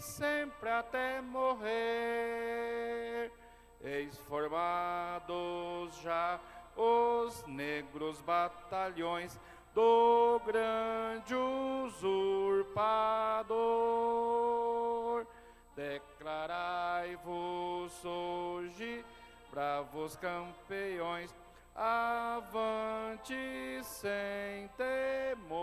sempre até morrer. Eis formados já os negros batalhões do grande usurpador. Declarai-vos hoje, bravos campeões, avante sem temor,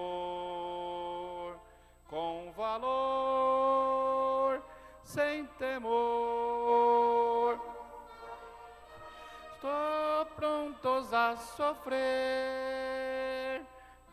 com valor, sem temor. Estou prontos a sofrer,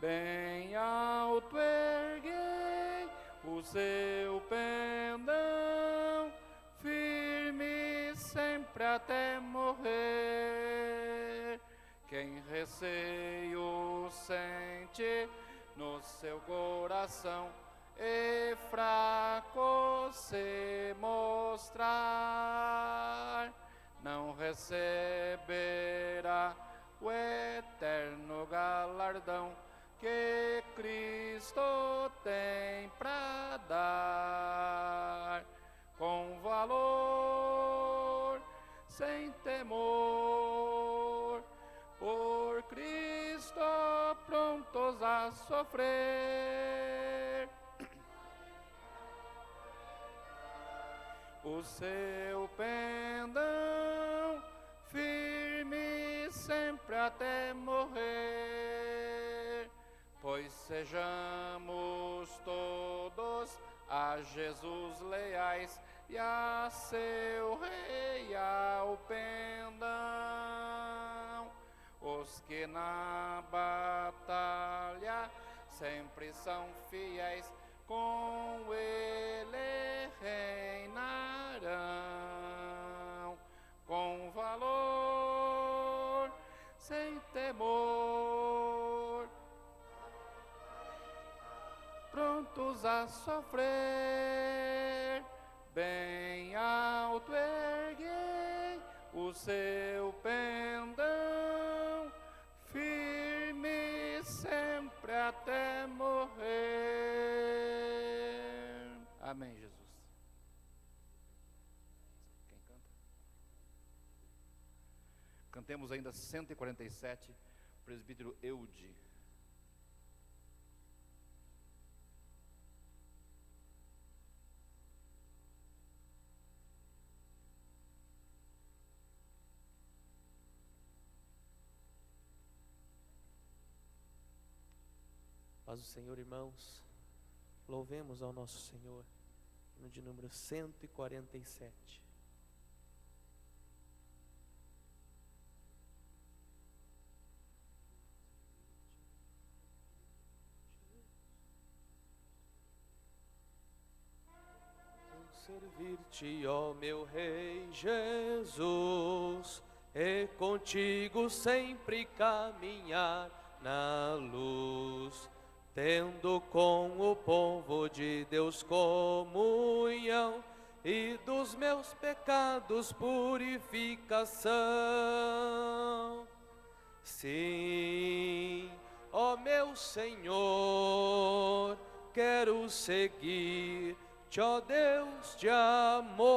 bem alto erguei o seu pendão, firme sempre até morrer. Quem receio sente no seu coração e fraco se mostrar, não receberá o eterno galardão que Cristo tem para dar. Com valor, sem temor, por Cristo prontos a sofrer. O seu pendão firme sempre até morrer, pois sejamos todos a Jesus leais e a seu rei ao pendão. Os que na batalha sempre são fiéis, com ele reinarão, com valor, sem temor, prontos a sofrer, bem alto erguei o seu pendão, firme sempre até morrer. Amém, Jesus. Quem canta? Cantemos ainda 147, presbítero Eude. Paz do Senhor, irmãos. Louvemos ao nosso Senhor. No de número 147. Servir-te, ó meu Rei Jesus, e contigo sempre caminhar na luz, tendo com o povo de Deus comunhão, e dos meus pecados purificação. Sim, ó meu Senhor, quero seguir-te, ó Deus de amor,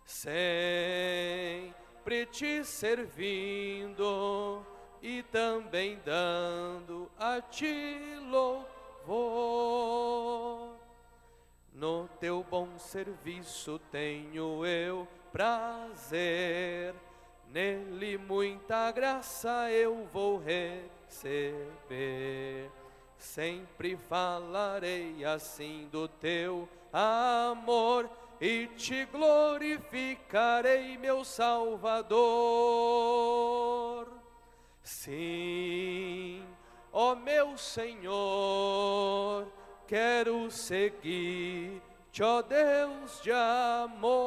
sempre te servindo e também dando a ti louvor. No teu bom serviço tenho eu prazer, nele muita graça eu vou receber. Sempre falarei assim do teu amor e te glorificarei, meu Salvador. Sim, ó meu Senhor, quero seguir-te, ó Deus de amor,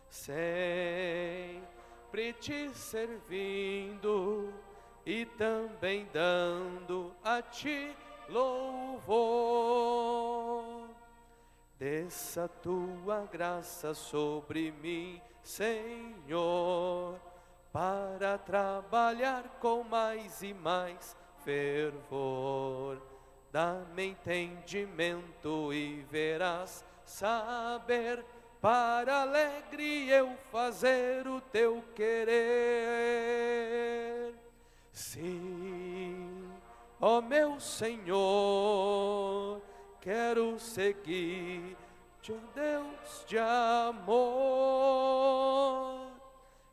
sempre te servindo e também dando a ti louvor. Desça tua graça sobre mim, Senhor, para trabalhar com mais e mais fervor. dá-me entendimento e verás saber, para alegre eu fazer o teu querer. Sim, ó meu Senhor, quero seguir-te, ó Deus de amor,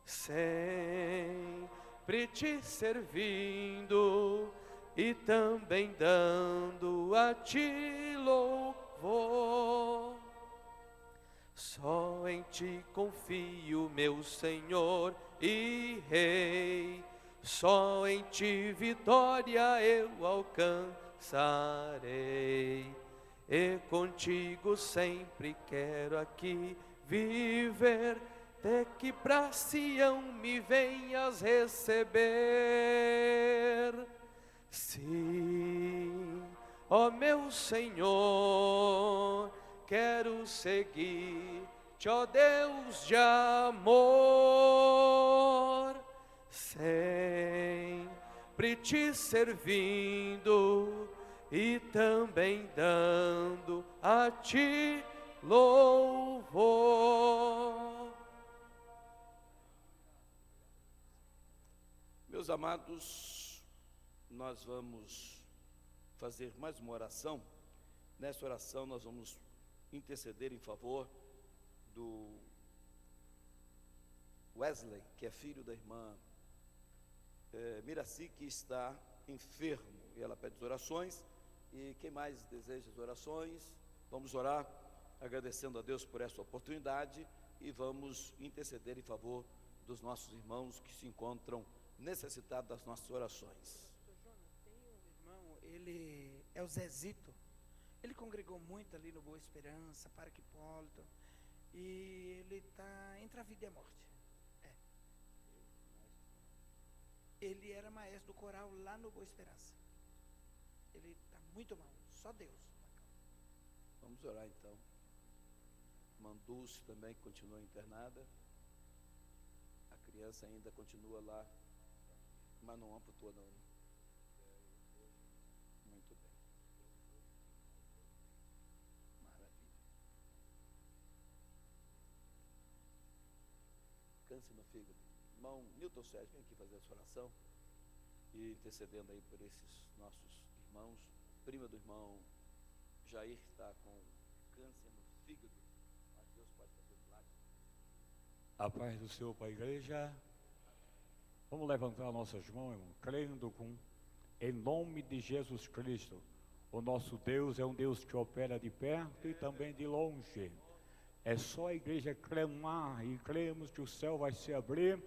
sempre te servindo e também dando a ti louvor. Só em ti confio, meu Senhor e Rei, só em ti vitória eu alcançarei, e contigo sempre quero aqui viver, até que pra Sião me venhas receber. Sim, ó meu Senhor, quero seguir-te, ó Deus de amor, sempre te servindo e também dando a ti louvor. Meus amados, nós vamos fazer mais uma oração. Nessa oração nós vamos interceder em favor do Wesley, que é filho da irmã Miraci, que está enfermo, e ela pede as orações. E quem mais deseja as orações, vamos orar agradecendo a Deus por essa oportunidade e vamos interceder em favor dos nossos irmãos que se encontram necessitados das nossas orações. Tem um irmão, ele é o Zezito. Ele congregou muito ali no Boa Esperança, Parque Hipólito, e ele está entre a vida e a morte. Ele era maestro do coral lá no Boa Esperança. Ele está muito mal, só Deus. Vamos orar então. Mandulce também continua internada. A criança ainda continua lá, mas não amputou não. Muito bem. Maravilha. Câncer no fígado. Irmão Newton Sérgio, vem aqui fazer essa oração e intercedendo aí por esses nossos irmãos. Prima do irmão Jair está com câncer no fígado, mas Deus pode fazer milagre. A paz do Senhor para a igreja. Vamos levantar nossas mãos, irmão, crendo em nome de Jesus Cristo. O nosso Deus é um Deus que opera de perto e também de longe. É só a igreja clamar e cremos que o céu vai se abrir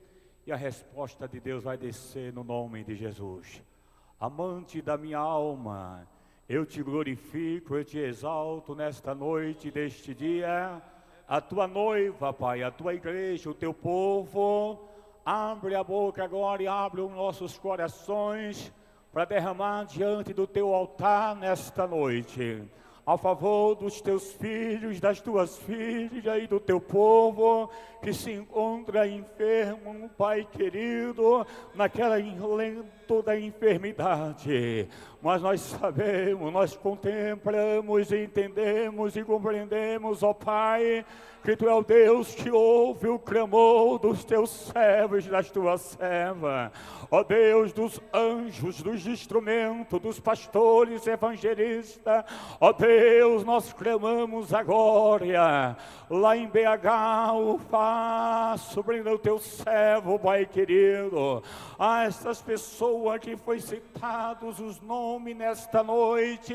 e a resposta de Deus vai descer no nome de Jesus. Amante da minha alma, eu te glorifico, eu te exalto nesta noite deste dia. A tua noiva, Pai, a tua igreja, o teu povo, abre a boca agora e abre os nossos corações para derramar diante do teu altar nesta noite, a favor dos teus filhos, das tuas filhas e do teu povo que se encontra enfermo, Pai querido, naquela lento da enfermidade. Mas nós sabemos, nós contemplamos, entendemos e compreendemos, ó Pai, que Tu é o Deus que ouve o clamor dos teus servos e das tuas servas. Ó Deus dos anjos, dos instrumentos, dos pastores evangelistas, ó Deus, nós clamamos agora, lá em BH, o sobre o teu servo, Pai querido, a essas pessoas que foi citados os nomes nesta noite,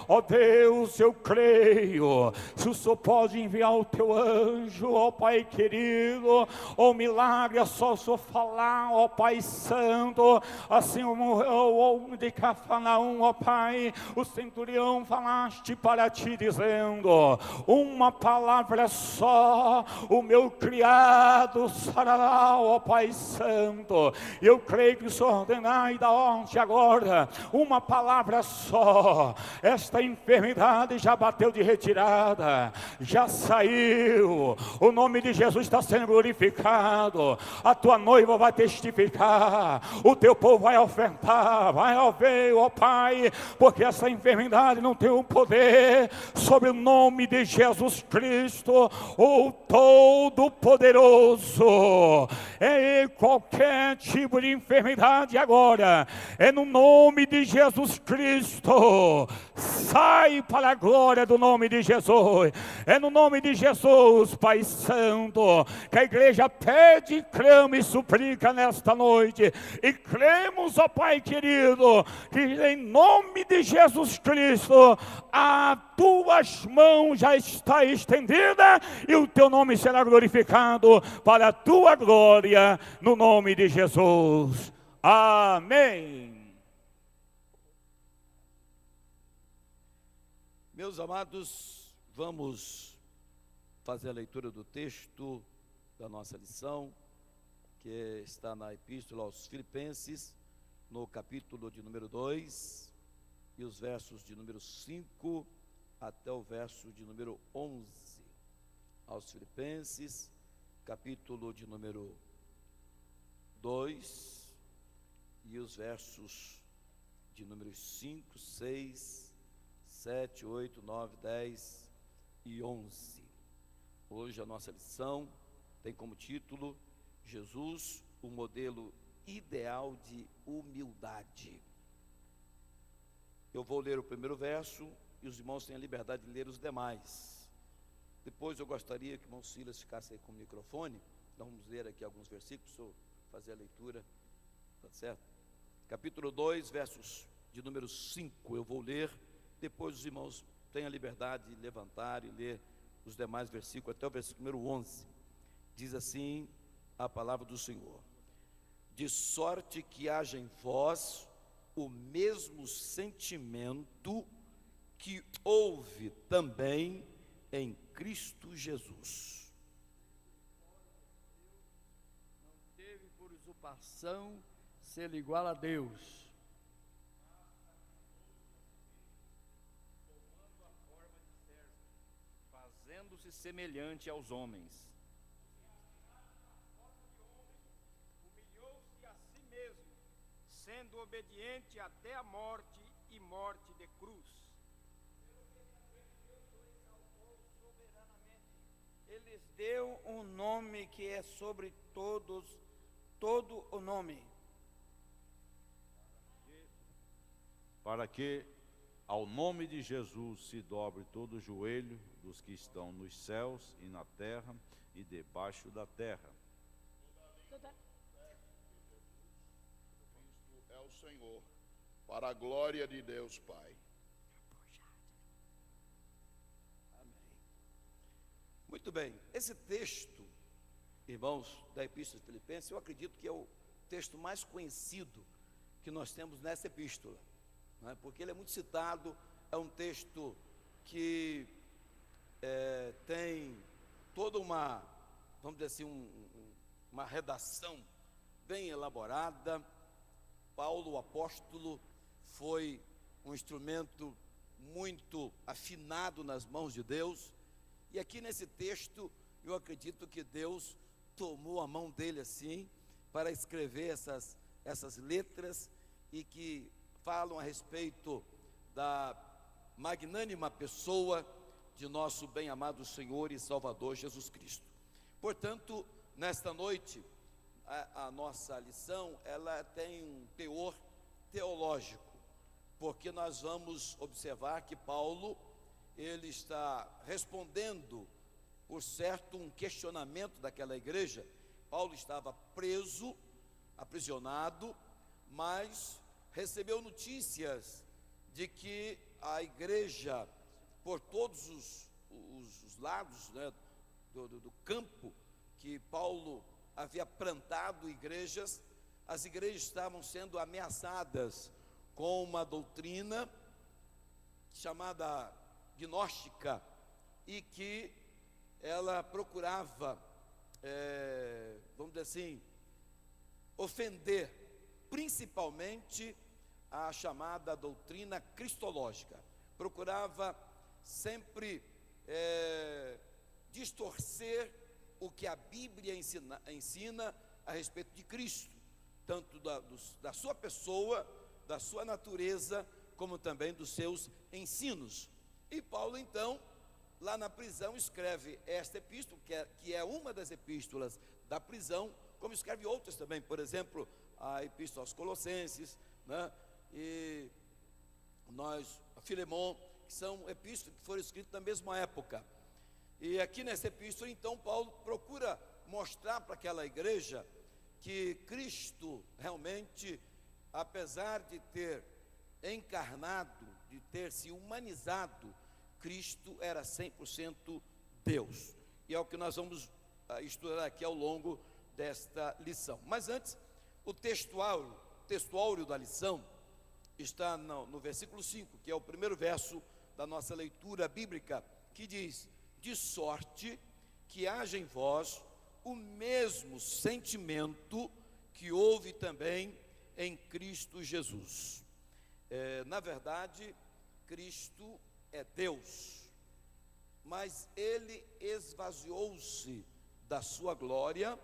ó Deus, eu creio, se o Senhor pode enviar o teu anjo, ó Pai querido, o milagre é só o Senhor falar, ó Pai santo, assim como o homem de Cafarnaum, ó Pai, o centurião falaste instante para ti, dizendo: uma palavra só, o meu criado sarará, ó Pai Santo. Eu creio que o Senhor ordenai da onde agora, uma palavra só, esta enfermidade já bateu de retirada, já saiu, o nome de Jesus está sendo glorificado, a tua noiva vai testificar, o teu povo vai ofertar, vai ouvir, ó Pai, porque essa enfermidade não tem o poder sobre o nome de Jesus Cristo, o Todo-Poderoso. É qualquer tipo de enfermidade agora, é no nome de Jesus Cristo, sai para a glória do nome de Jesus. É no nome de Jesus, Pai Santo, que a igreja pede, clama e suplica nesta noite, e cremos, ó Pai querido, que em nome de Jesus Cristo, as tuas mãos já está estendida, e o teu nome será glorificado para a tua glória, no nome de Jesus. Amém. Meus amados, vamos fazer a leitura do texto da nossa lição, que está na Epístola aos Filipenses, no capítulo de número 2, e os versos de número 5 até o verso de número 11. Aos Filipenses, capítulo de número 2, e os versos de números 5, 6, 7, 8, 9, 10 e 11. Hoje a nossa lição tem como título: Jesus, o modelo ideal de humildade. Eu vou ler o primeiro verso e os irmãos têm a liberdade de ler os demais. Depois eu gostaria que o irmão Silas ficasse aí com o microfone. Nós vamos ler aqui alguns versículos, ou fazer a leitura, tá certo? Capítulo 2, versos de número 5, eu vou ler. Depois os irmãos têm a liberdade de levantar e ler os demais versículos, até o versículo número 11. Diz assim a palavra do Senhor: de sorte que haja em vós o mesmo sentimento que houve também em Cristo Jesus. Não teve por usurpação ser igual a Deus, fazendo-se semelhante aos homens. humilhou-se a si mesmo, sendo obediente até a morte e morte de cruz. Ele deu um nome que é sobre todos, todo o nome, para que ao nome de Jesus se dobre todo o joelho dos que estão nos céus e na terra e debaixo da terra. Cristo é o Senhor, para a glória de Deus Pai. Muito bem, esse texto, irmãos, da Epístola de Filipenses, eu acredito que é o texto mais conhecido que nós temos nessa epístola, não é? Porque ele é muito citado, é um texto que tem toda uma, vamos dizer assim, uma redação bem elaborada. Paulo, o apóstolo, foi um instrumento muito afinado nas mãos de Deus, e aqui nesse texto, eu acredito que Deus tomou a mão dele assim, para escrever essas letras, e que falam a respeito da magnânima pessoa de nosso bem-amado Senhor e Salvador Jesus Cristo. Portanto, nesta noite, a nossa lição, ela tem um teor teológico, porque nós vamos observar que Paulo, ele está respondendo, por certo, um questionamento daquela igreja. Paulo estava preso, aprisionado, mas recebeu notícias de que a igreja, por todos os lados, né, do campo que Paulo havia plantado igrejas, as igrejas estavam sendo ameaçadas com uma doutrina chamada gnóstica e que ela procurava, vamos dizer assim, ofender principalmente a chamada doutrina cristológica. Procurava sempre distorcer o que a Bíblia ensina a respeito de Cristo, tanto da sua pessoa, da sua natureza, como também dos seus ensinos. E Paulo, então, lá na prisão, escreve esta epístola, que é uma das epístolas da prisão, como escreve outras também, por exemplo, a epístola aos Colossenses, né? E a Filemon, que são epístolas que foram escritas na mesma época. E aqui nessa epístola, então, Paulo procura mostrar para aquela igreja que Cristo realmente, apesar de ter encarnado, de ter se humanizado, Cristo era 100% Deus. E é o que nós vamos estudar aqui ao longo desta lição. Mas antes, o textuário da lição está no versículo 5, que é o primeiro verso da nossa leitura bíblica, que diz: de sorte que haja em vós o mesmo sentimento que houve também em Cristo Jesus. Na verdade, Cristo é Deus, mas Ele esvaziou-se da sua glória,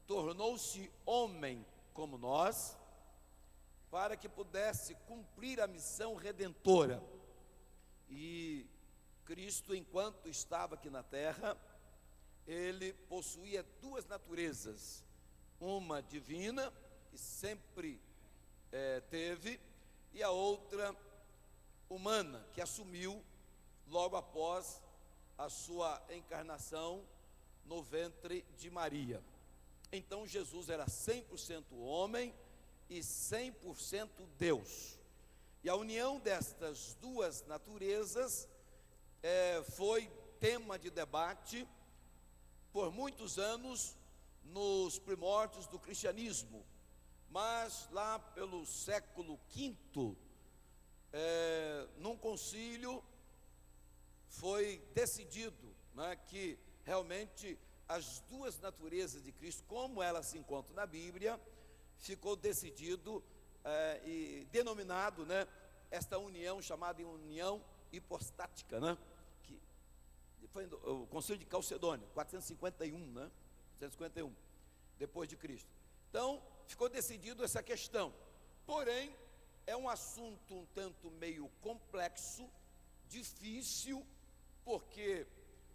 tornou-se homem como nós, para que pudesse cumprir a missão redentora. E Cristo, enquanto estava aqui na terra, Ele possuía duas naturezas, uma divina, que sempre teve, e a outra humana, que assumiu logo após a sua encarnação no ventre de Maria. Então Jesus era 100% homem e 100% Deus. E a união destas duas naturezas foi tema de debate por muitos anos nos primórdios do cristianismo. Mas lá pelo século V, num concílio, foi decidido, né, que realmente as duas naturezas de Cristo, como elas se encontram na Bíblia, ficou decidido e denominado, né, esta união chamada união hipostática, né, que foi o concílio de Calcedônia, 451, né, 451 depois de Cristo. Então ficou decidido essa questão. Porém, é um assunto um tanto meio complexo, difícil, porque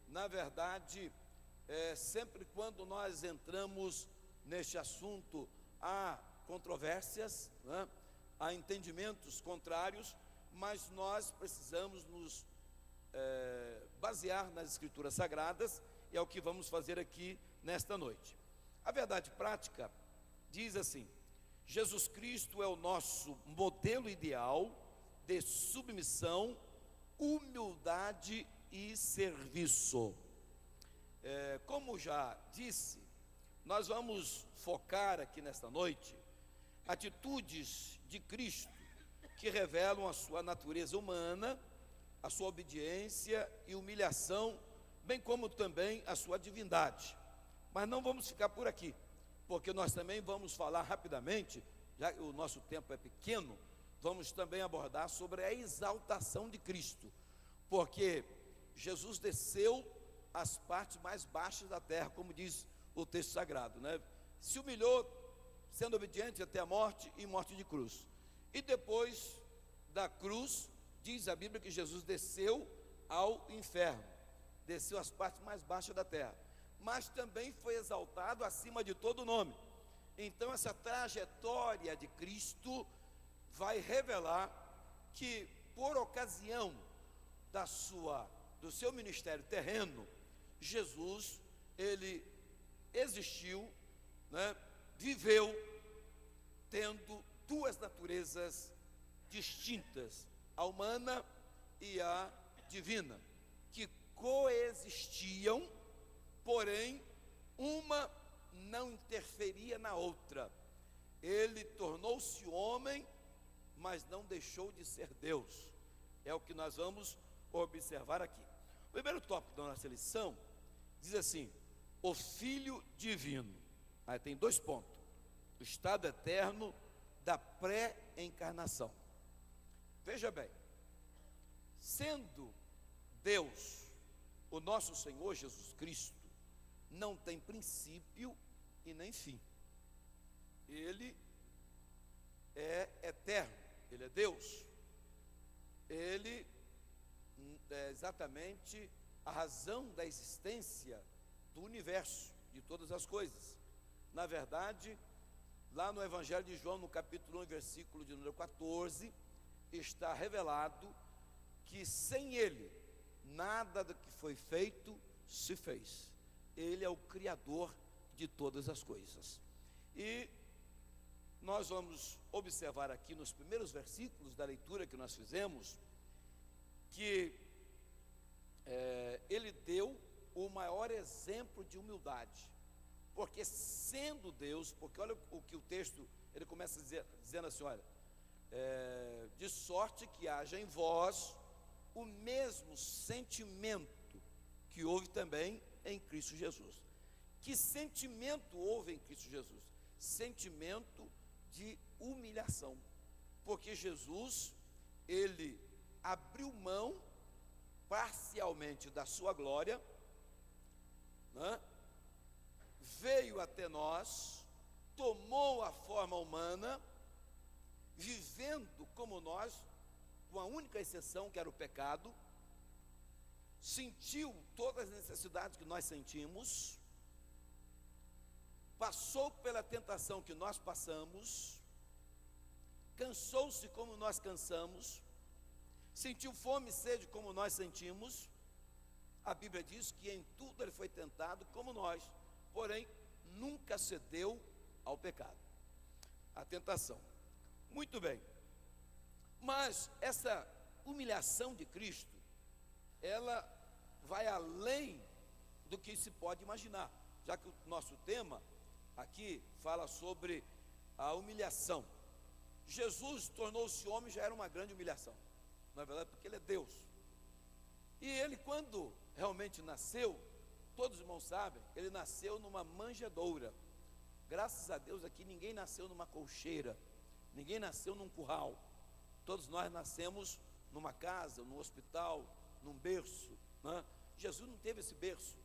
na verdade sempre quando nós entramos neste assunto há controvérsias, né? Há entendimentos contrários, mas nós precisamos nos basear nas Escrituras Sagradas, e é o que vamos fazer aqui nesta noite. A verdade prática diz assim: Jesus Cristo é o nosso modelo ideal de submissão, humildade e serviço. Como já disse, nós vamos focar aqui nesta noite atitudes de Cristo que revelam a sua natureza humana, a sua obediência e humilhação, bem como também a sua divindade. Mas não vamos ficar por aqui, porque nós também vamos falar rapidamente, já que o nosso tempo é pequeno, vamos também abordar sobre a exaltação de Cristo, porque Jesus desceu às partes mais baixas da terra, como diz o texto sagrado, né? Se humilhou, sendo obediente até a morte e morte de cruz. E depois da cruz, diz a Bíblia que Jesus desceu ao inferno, desceu às partes mais baixas da terra, mas também foi exaltado acima de todo nome. Então essa trajetória de Cristo vai revelar que por ocasião do seu ministério terreno, Jesus, ele existiu, né, viveu tendo duas naturezas distintas, a humana e a divina, que coexistiam, porém uma não interferia na outra. Ele tornou-se homem, mas não deixou de ser Deus. É o que nós vamos observar aqui. O primeiro tópico da nossa lição diz assim: o Filho Divino. Aí tem 2 pontos: o estado eterno da pré-encarnação. Veja bem, sendo Deus o nosso Senhor Jesus Cristo, não tem princípio e nem fim. Ele é eterno, Ele é Deus. Ele é exatamente a razão da existência do universo, de todas as coisas. Na verdade, lá no Evangelho de João, no capítulo 1, versículo de número 14, está revelado que sem Ele, nada do que foi feito se fez. Ele é o Criador de todas as coisas. E nós vamos observar aqui nos primeiros versículos da leitura que nós fizemos, que Ele deu o maior exemplo de humildade, porque sendo Deus, porque olha o que o texto, ele começa dizendo assim, olha, de sorte que haja em vós o mesmo sentimento que houve também em Cristo Jesus. Que sentimento houve em Cristo Jesus? Sentimento de humilhação, porque Jesus, ele abriu mão parcialmente da sua glória, né? Veio até nós, tomou a forma humana, vivendo como nós, com a única exceção que era o pecado, sentiu todas as necessidades que nós sentimos, passou pela tentação que nós passamos, cansou-se como nós cansamos, sentiu fome e sede como nós sentimos. A Bíblia diz que em tudo ele foi tentado como nós, porém nunca cedeu ao pecado, à tentação. Muito bem, mas essa humilhação de Cristo, ela vai além do que se pode imaginar, já que o nosso tema aqui fala sobre a humilhação. Jesus tornou-se homem, já era uma grande humilhação, na verdade, porque ele é Deus. E ele, quando realmente nasceu, todos os irmãos sabem, ele nasceu numa manjedoura. Graças a Deus aqui ninguém nasceu numa colcheira, ninguém nasceu num curral. Todos nós nascemos numa casa, num hospital, num berço, né? Jesus não teve esse berço,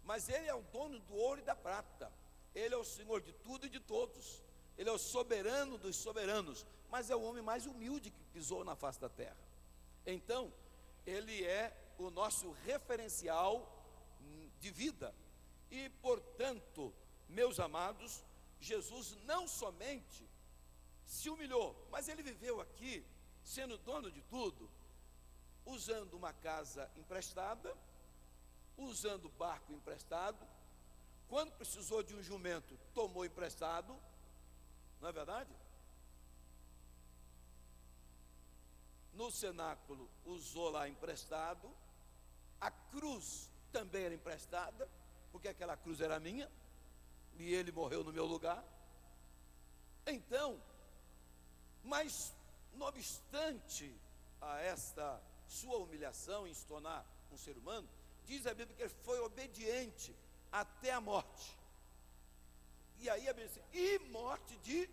mas ele é o dono do ouro e da prata. Ele é o Senhor de tudo e de todos. Ele é o soberano dos soberanos, mas é o homem mais humilde que pisou na face da terra. Então, ele é o nosso referencial de vida. E, portanto, meus amados, Jesus não somente se humilhou, mas ele viveu aqui, sendo dono de tudo, usando uma casa emprestada, usando barco emprestado. Quando precisou de um jumento, tomou emprestado, não é verdade? No cenáculo, usou lá emprestado. A cruz também era emprestada, porque aquela cruz era minha, e ele morreu no meu lugar. Então, mas não obstante a esta sua humilhação em se tornar um ser humano, diz a Bíblia que ele foi obediente até a morte. E aí a Bíblia diz, e morte de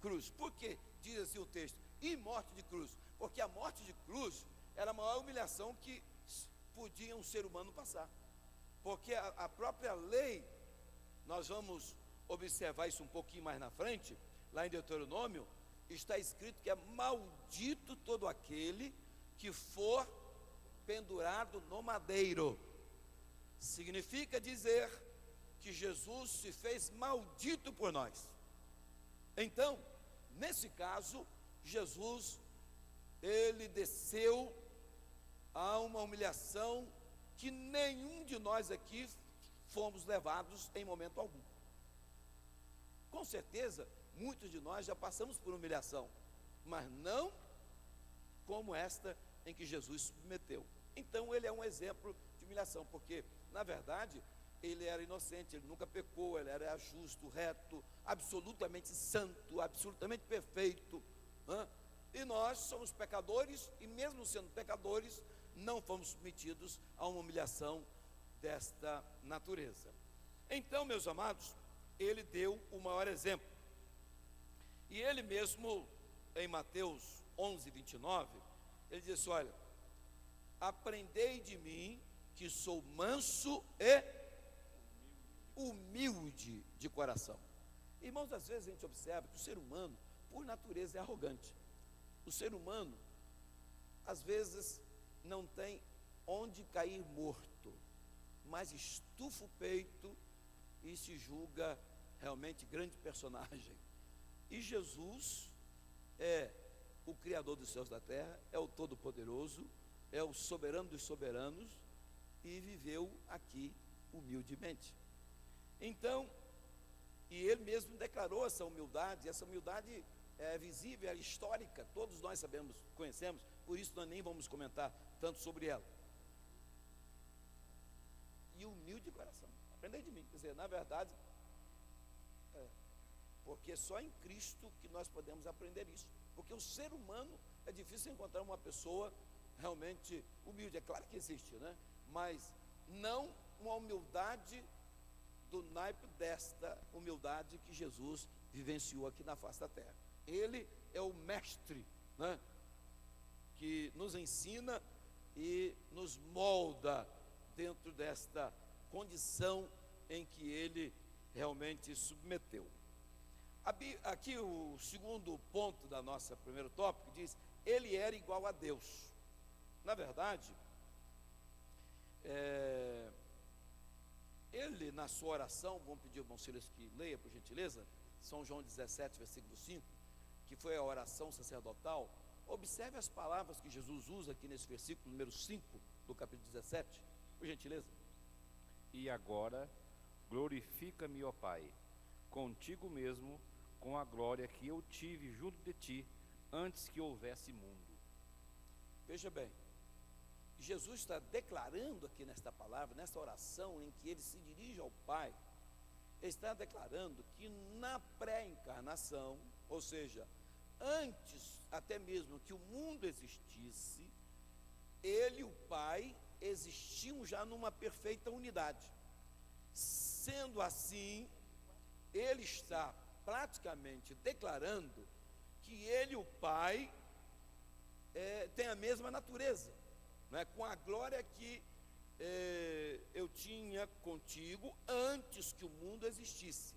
cruz. Por que diz assim o texto? E morte de cruz. Porque a morte de cruz era a maior humilhação que podia um ser humano passar. Porque a própria lei, nós vamos observar isso um pouquinho mais na frente, lá em Deuteronômio, está escrito que é maldito todo aquele que for pendurado no madeiro. Significa dizer que Jesus se fez maldito por nós. Então, nesse caso, Jesus, ele desceu a uma humilhação que nenhum de nós aqui fomos levados em momento algum. Com certeza, muitos de nós já passamos por humilhação, mas não como esta em que Jesus se submeteu. Então ele é um exemplo de humilhação, porque na verdade ele era inocente, ele nunca pecou, ele era justo, reto, absolutamente santo, absolutamente perfeito, né? E nós somos pecadores, e mesmo sendo pecadores, não fomos submetidos a uma humilhação desta natureza. Então, meus amados, ele deu o maior exemplo. E ele mesmo, em Mateus 11, 29, ele disse: olha, aprendei de mim, que sou manso e humilde de coração. Irmãos, às vezes a gente observa que o ser humano, por natureza, é arrogante. O ser humano, às vezes, não tem onde cair morto, mas estufa o peito e se julga realmente grande personagem. E Jesus é o Criador dos céus e da terra, é o Todo-Poderoso, é o soberano dos soberanos, e viveu aqui humildemente. Então, e ele mesmo declarou essa humildade. Essa humildade é visível, é histórica, todos nós sabemos, conhecemos, por isso nós nem vamos comentar tanto sobre ela. E humilde de coração, aprendei de mim, quer dizer, na verdade, porque só em Cristo que nós podemos aprender isso, porque o ser humano, é difícil encontrar uma pessoa realmente humilde. É claro que existe, né? Mas não uma humildade do naipe desta humildade que Jesus vivenciou aqui na face da terra. Ele é o mestre, né, que nos ensina e nos molda dentro desta condição em que ele realmente submeteu. Aqui o segundo ponto da nossa primeiro tópico diz: ele era igual a Deus. Na verdade, ele na sua oração, vamos pedir ao irmão Silas que leia por gentileza, São João 17, versículo 5, que foi a oração sacerdotal. Observe as palavras que Jesus usa aqui nesse versículo número 5 do capítulo 17, por gentileza. E agora, glorifica-me, ó Pai, contigo mesmo, com a glória que eu tive junto de ti, antes que houvesse mundo. Veja bem, Jesus está declarando aqui nesta palavra, nesta oração em que ele se dirige ao Pai, ele está declarando que na pré-encarnação, ou seja, antes até mesmo que o mundo existisse, ele e o Pai existiam já numa perfeita unidade. Sendo assim, ele está praticamente declarando que ele e o Pai têm a mesma natureza, né? Com a glória que eu tinha contigo antes que o mundo existisse.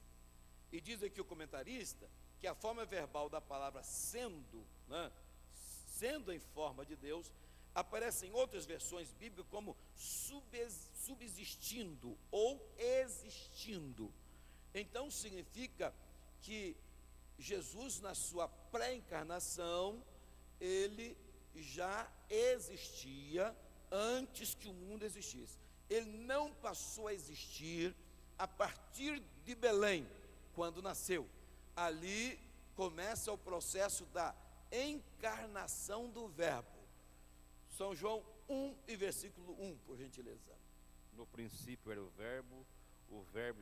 E diz aqui o comentarista que a forma verbal da palavra sendo, né, sendo em forma de Deus, aparece em outras versões bíblicas como subsistindo ou existindo. Então significa que Jesus, na sua pré-encarnação, ele já existia antes que o mundo existisse. Ele não passou a existir a partir de Belém, quando nasceu. Ali começa o processo da encarnação do Verbo. São João 1 e versículo 1, por gentileza. No princípio era o Verbo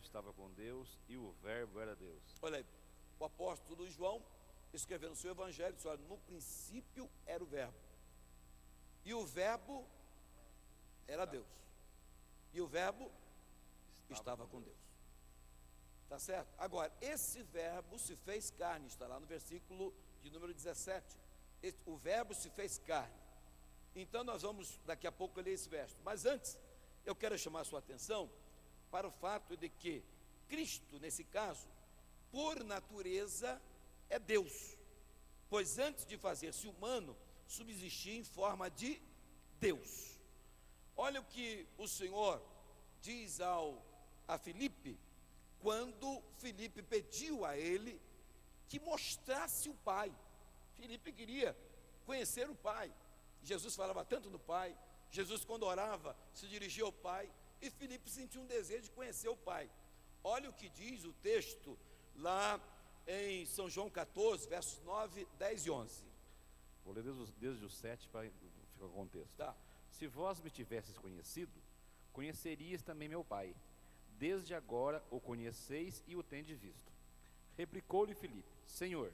estava com Deus e o Verbo era Deus. Olha aí, o apóstolo João, escrevendo o seu evangelho, diz: olha, no princípio era o Verbo, e o Verbo era Deus, e o Verbo estava com Deus. Tá certo? Agora, esse Verbo se fez carne, está lá no versículo de número 17. O Verbo se fez carne. Então nós vamos daqui a pouco ler esse verso. Mas antes, eu quero chamar a sua atenção para o fato de que Cristo, nesse caso, por natureza, é Deus. Pois antes de fazer-se humano, subsistia em forma de Deus. Olha o que o Senhor diz a Filipe, quando Filipe pediu a ele que mostrasse o Pai. Filipe queria conhecer o Pai. Jesus falava tanto no Pai. Jesus, quando orava, se dirigia ao Pai. E Filipe sentiu um desejo de conhecer o Pai. Olha o que diz o texto lá em São João 14, versos 9, 10 e 11. Vou ler desde o 7 para ficar o contexto. Tá. Se vós me tivesses conhecido, conhecerias também meu Pai. Desde agora o conheceis e o tendes visto. Replicou-lhe Filipe: Senhor,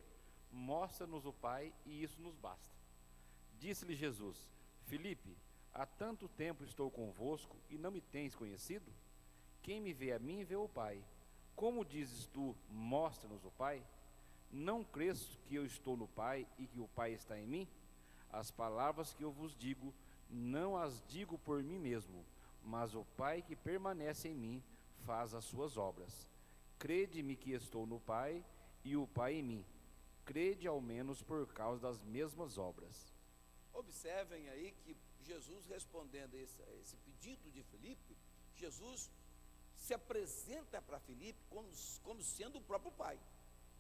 mostra-nos o Pai, e isso nos basta. Disse-lhe Jesus: Filipe, Há tanto tempo estou convosco e não me tens conhecido? Quem me vê a mim, vê o Pai. Como dizes tu, mostra-nos o Pai? Não crês que eu estou no Pai e que o Pai está em mim? As palavras que eu vos digo, não as digo por mim mesmo, mas o Pai que permanece em mim faz as suas obras. Crede-me que estou no Pai e o Pai em mim. Crede ao menos por causa das mesmas obras. Observem aí que Jesus, respondendo esse pedido de Filipe, Jesus se apresenta para Filipe como sendo o próprio Pai.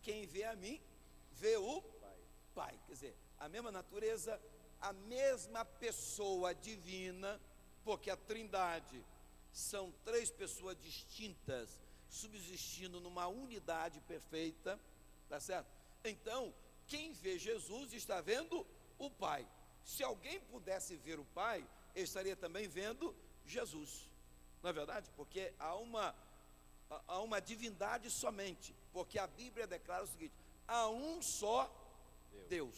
Quem vê a mim, vê o Pai. Quer dizer, a mesma natureza, a mesma pessoa divina, porque a Trindade são três pessoas distintas, subsistindo numa unidade perfeita, tá certo? Então, quem vê Jesus está vendo o Pai. Se alguém pudesse ver o Pai, ele estaria também vendo Jesus. Não é verdade? Porque há uma divindade somente. Porque a Bíblia declara o seguinte: há um só Deus.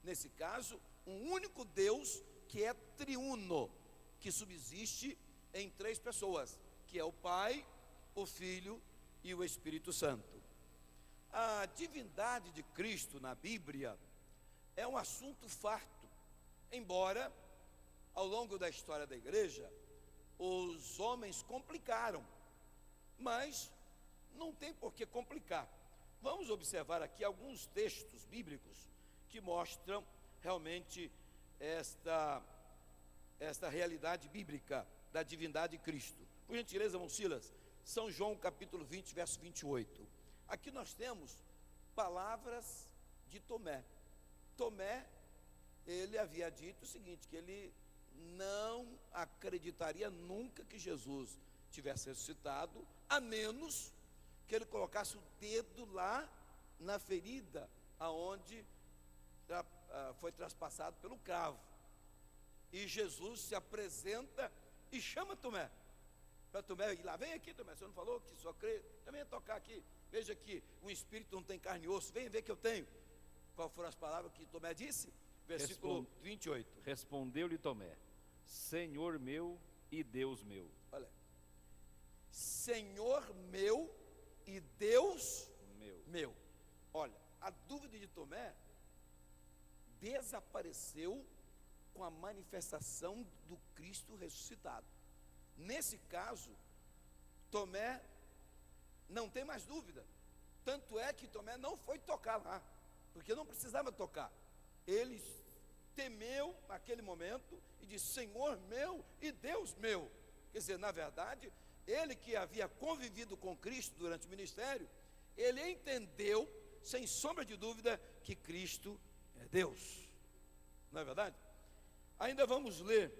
Nesse caso, um único Deus que é triuno, que subsiste em três pessoas, que é o Pai, o Filho e o Espírito Santo. A divindade de Cristo na Bíblia é um assunto farto. Embora, ao longo da história da igreja, os homens complicaram, mas não tem por que complicar. Vamos observar aqui alguns textos bíblicos que mostram realmente esta realidade bíblica da divindade de Cristo. Por gentileza, irmão Silas, São João capítulo 20, verso 28. Aqui nós temos palavras de Tomé. Tomé, ele havia dito o seguinte, que ele não acreditaria nunca que Jesus tivesse ressuscitado, a menos que ele colocasse o dedo lá na ferida, aonde foi traspassado pelo cravo. E Jesus se apresenta e chama Tomé. Para Tomé ir lá, vem aqui, Tomé, você não falou que só crê? Também tocar aqui, veja que o Espírito não tem carne e osso, vem ver que eu tenho. Qual foram as palavras que Tomé disse? Versículo 28. Respondeu-lhe Tomé: Senhor meu e Deus meu. Olha, Senhor meu e Deus meu. Olha, a dúvida de Tomé desapareceu com a manifestação do Cristo ressuscitado. Nesse caso, Tomé não tem mais dúvida. Tanto é que Tomé não foi tocar lá, porque não precisava tocar. Ele temeu naquele momento e disse: Senhor meu e Deus meu. Quer dizer, na verdade, ele que havia convivido com Cristo durante o ministério, ele entendeu, sem sombra de dúvida, que Cristo é Deus. Não é verdade? Ainda vamos ler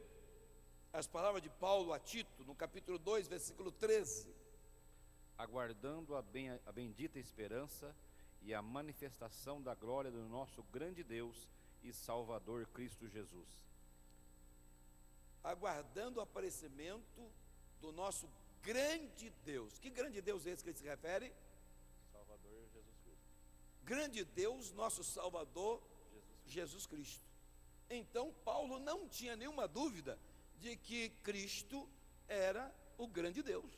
as palavras de Paulo a Tito, no capítulo 2, versículo 13. Aguardando a bendita esperança e a manifestação da glória do nosso grande Deus e Salvador Cristo Jesus. Aguardando o aparecimento do nosso grande Deus. Que grande Deus é esse que ele se refere? Salvador Jesus Cristo. Grande Deus, nosso Salvador Jesus Cristo. Então Paulo não tinha nenhuma dúvida de que Cristo era o grande Deus.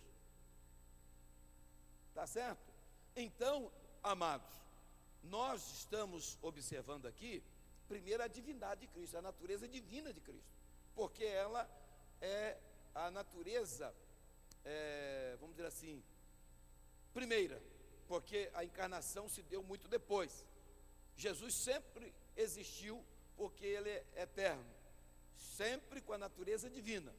Tá certo? Então, amados, nós estamos observando aqui, primeiro, a divindade de Cristo, a natureza divina de Cristo, porque ela é a natureza, vamos dizer assim, primeira, porque a encarnação se deu muito depois. Jesus sempre existiu porque ele é eterno, sempre com a natureza divina,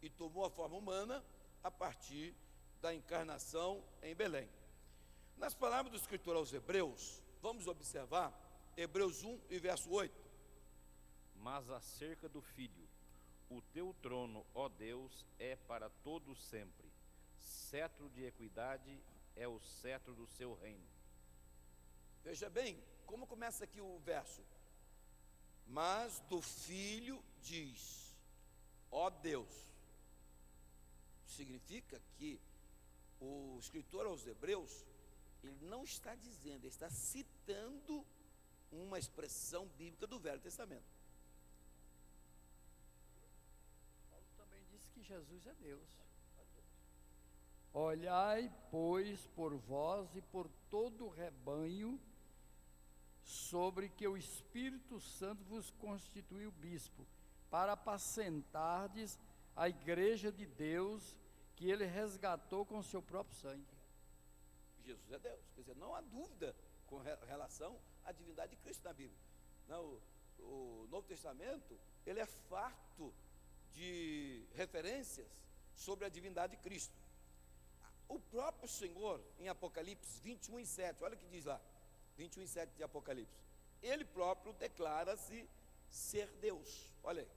e tomou a forma humana a partir da encarnação em Belém. Nas palavras do escritor aos Hebreus, vamos observar Hebreus 1 e verso 8. Mas acerca do Filho, o teu trono, ó Deus, é para todos sempre. Cetro de equidade é o cetro do seu reino. Veja bem, como começa aqui o verso? Mas do Filho diz, ó Deus. Significa que o escritor aos Hebreus, ele não está dizendo, ele está citando uma expressão bíblica do Velho Testamento. que Jesus é Deus. Olhai, pois, por vós e por todo o rebanho, sobre que o Espírito Santo vos constituiu bispo, para apacentardes a igreja de Deus, que ele resgatou com seu próprio sangue. Jesus é Deus, quer dizer, não há dúvida com relação à divindade de Cristo na Bíblia. Não, o Novo Testamento, ele é farto de referências sobre a divindade de Cristo. O próprio Senhor, em Apocalipse 21:7, olha o que diz lá, 21:7 de Apocalipse, ele próprio declara-se ser Deus. Olha aí,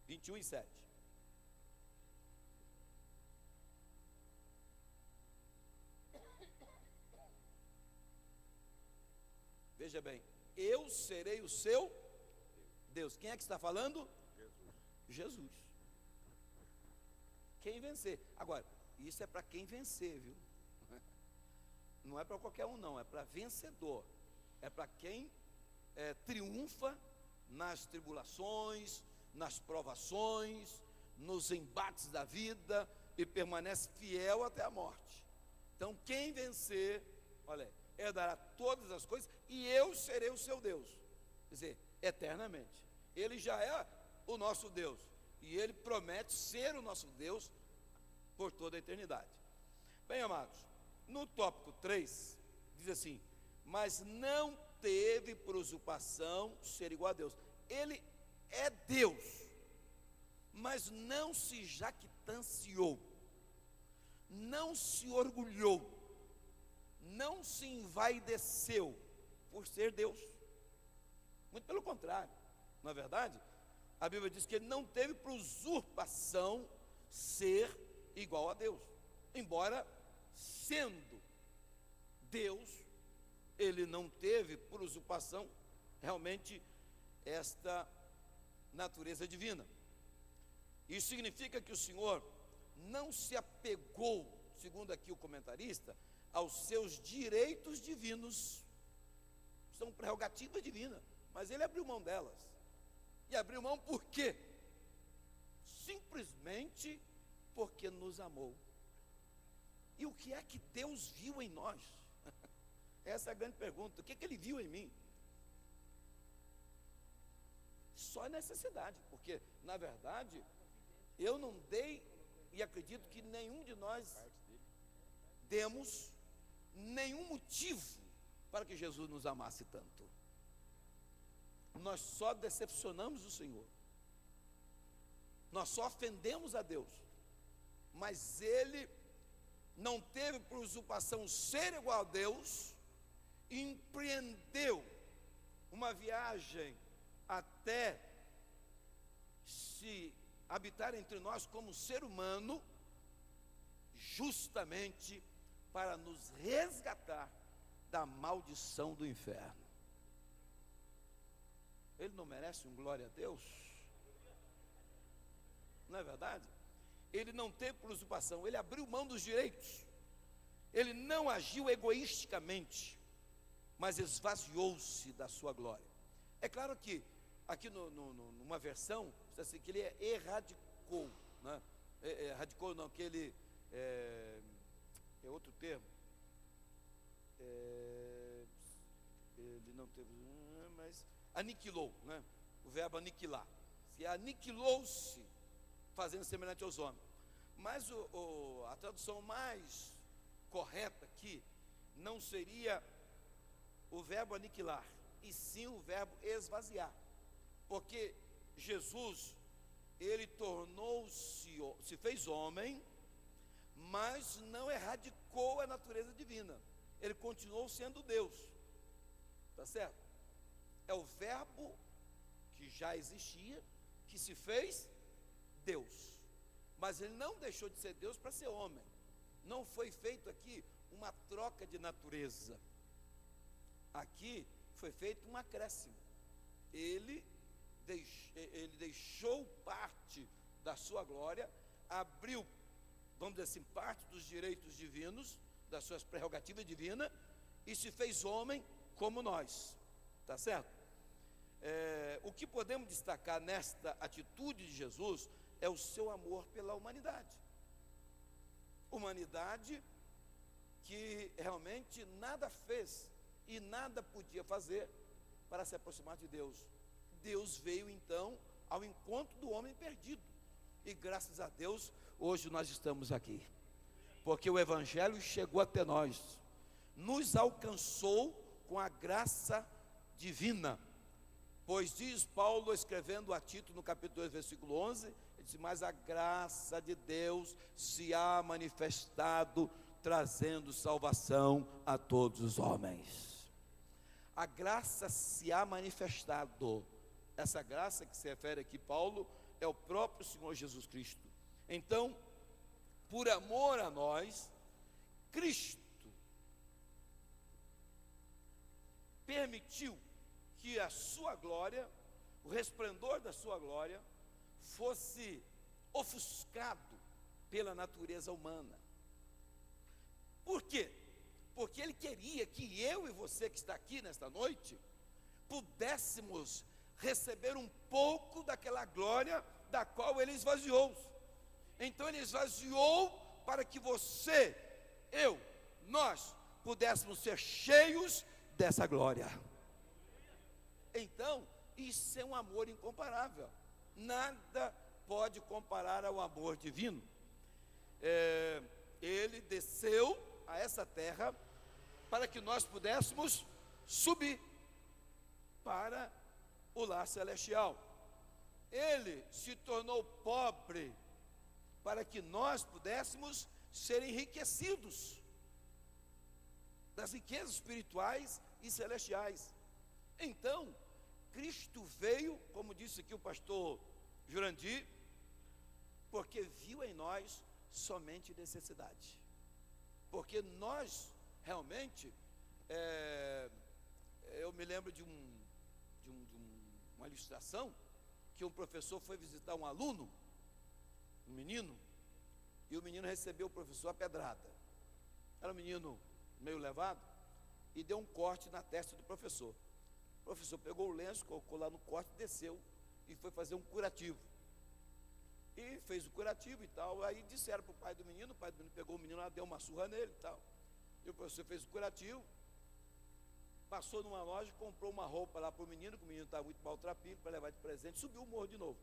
21:7. Veja bem, eu serei o seu Deus. Quem é que está falando? Jesus. Quem vencer. Agora, isso é para quem vencer, viu? Não é para qualquer um, não. É para vencedor. É para quem triunfa nas tribulações, nas provações, nos embates da vida e permanece fiel até a morte. Então, quem vencer, olha aí, herdará todas as coisas e eu serei o seu Deus. Quer dizer, eternamente. Ele já é o nosso Deus e ele promete ser o nosso Deus por toda a eternidade. Bem, amados, no tópico 3 diz assim: mas não teve por usurpação ser igual a Deus. Ele é Deus, mas não se jactanciou, não se orgulhou, não se envaideceu por ser Deus. Muito pelo contrário. Na verdade, a Bíblia diz que ele não teve por usurpação ser igual a Deus. Embora sendo Deus, ele não teve por usurpação realmente esta natureza divina. Isso significa que o Senhor não se apegou, segundo aqui o comentarista, aos seus direitos divinos. São prerrogativas divinas, mas ele abriu mão delas. E abriu mão por quê? Simplesmente porque nos amou. E o que é que Deus viu em nós? Essa é a grande pergunta. O que é que ele viu em mim? Só necessidade, porque na verdade eu não dei, e acredito que nenhum de nós demos nenhum motivo para que Jesus nos amasse tanto. Nós só decepcionamos o Senhor, nós só ofendemos a Deus, mas ele não teve por usurpação ser igual a Deus, e empreendeu uma viagem até se habitar entre nós como ser humano, justamente para nos resgatar da maldição do inferno. Ele não merece um glória a Deus? Não é verdade? Ele não teve por usurpação, ele abriu mão dos direitos, ele não agiu egoisticamente, mas esvaziou-se da sua glória. É claro que aqui numa versão diz assim, que ele erradicou, né? Erradicou não, que ele é outro termo, ele não teve, mas aniquilou, né? O verbo aniquilar, se aniquilou-se, fazendo semelhante aos homens. Mas a tradução mais correta aqui não seria o verbo aniquilar, e sim o verbo esvaziar, porque Jesus, ele se fez homem, mas não erradicou a natureza divina, ele continuou sendo Deus, tá certo? É o verbo que já existia, que se fez Deus, mas ele não deixou de ser Deus para ser homem. Não foi feito aqui uma troca de natureza, aqui foi feito um acréscimo. Ele deixou parte da sua glória, abriu, vamos dizer assim, parte dos direitos divinos, das suas prerrogativas divinas, e se fez homem como nós, tá certo? O que podemos destacar nesta atitude de Jesus é o seu amor pela humanidade. Humanidade que realmente nada fez e nada podia fazer para se aproximar de Deus. Deus veio então ao encontro do homem perdido. E graças a Deus, hoje nós estamos aqui. Porque o Evangelho chegou até nós, nos alcançou com a graça divina. Pois diz Paulo, escrevendo a Tito no capítulo 2, versículo 11, ele diz: mas a graça de Deus se há manifestado, trazendo salvação a todos os homens. A graça se há manifestado. Essa graça que se refere aqui Paulo é o próprio Senhor Jesus Cristo. Então, por amor a nós, Cristo permitiu que a sua glória, o resplendor da sua glória, fosse ofuscado pela natureza humana. Por quê? Porque Ele queria que eu e você que está aqui nesta noite, pudéssemos receber um pouco daquela glória da qual Ele esvaziou. Então Ele esvaziou para que você, eu, nós pudéssemos ser cheios dessa glória. Então, isso é um amor incomparável. Nada pode comparar ao amor divino. Ele desceu a essa terra para que nós pudéssemos subir para o lar celestial. Ele se tornou pobre para que nós pudéssemos ser enriquecidos das riquezas espirituais e celestiais. Então, Cristo veio, como disse aqui o pastor Jurandir, porque viu em nós somente necessidade. Porque nós, realmente, eu me lembro de uma ilustração, que um professor foi visitar um aluno, um menino, e o menino recebeu o professor a pedrada. Era um menino meio levado, e deu um corte na testa do professor. O professor pegou o lenço, colocou lá no corte, desceu e foi fazer um curativo. E fez o curativo e tal. Aí disseram para o pai do menino pegou o menino lá, deu uma surra nele e tal. E o professor fez o curativo, passou numa loja, comprou uma roupa lá para o menino, que o menino estava muito maltrapilho, para levar de presente, subiu o morro de novo.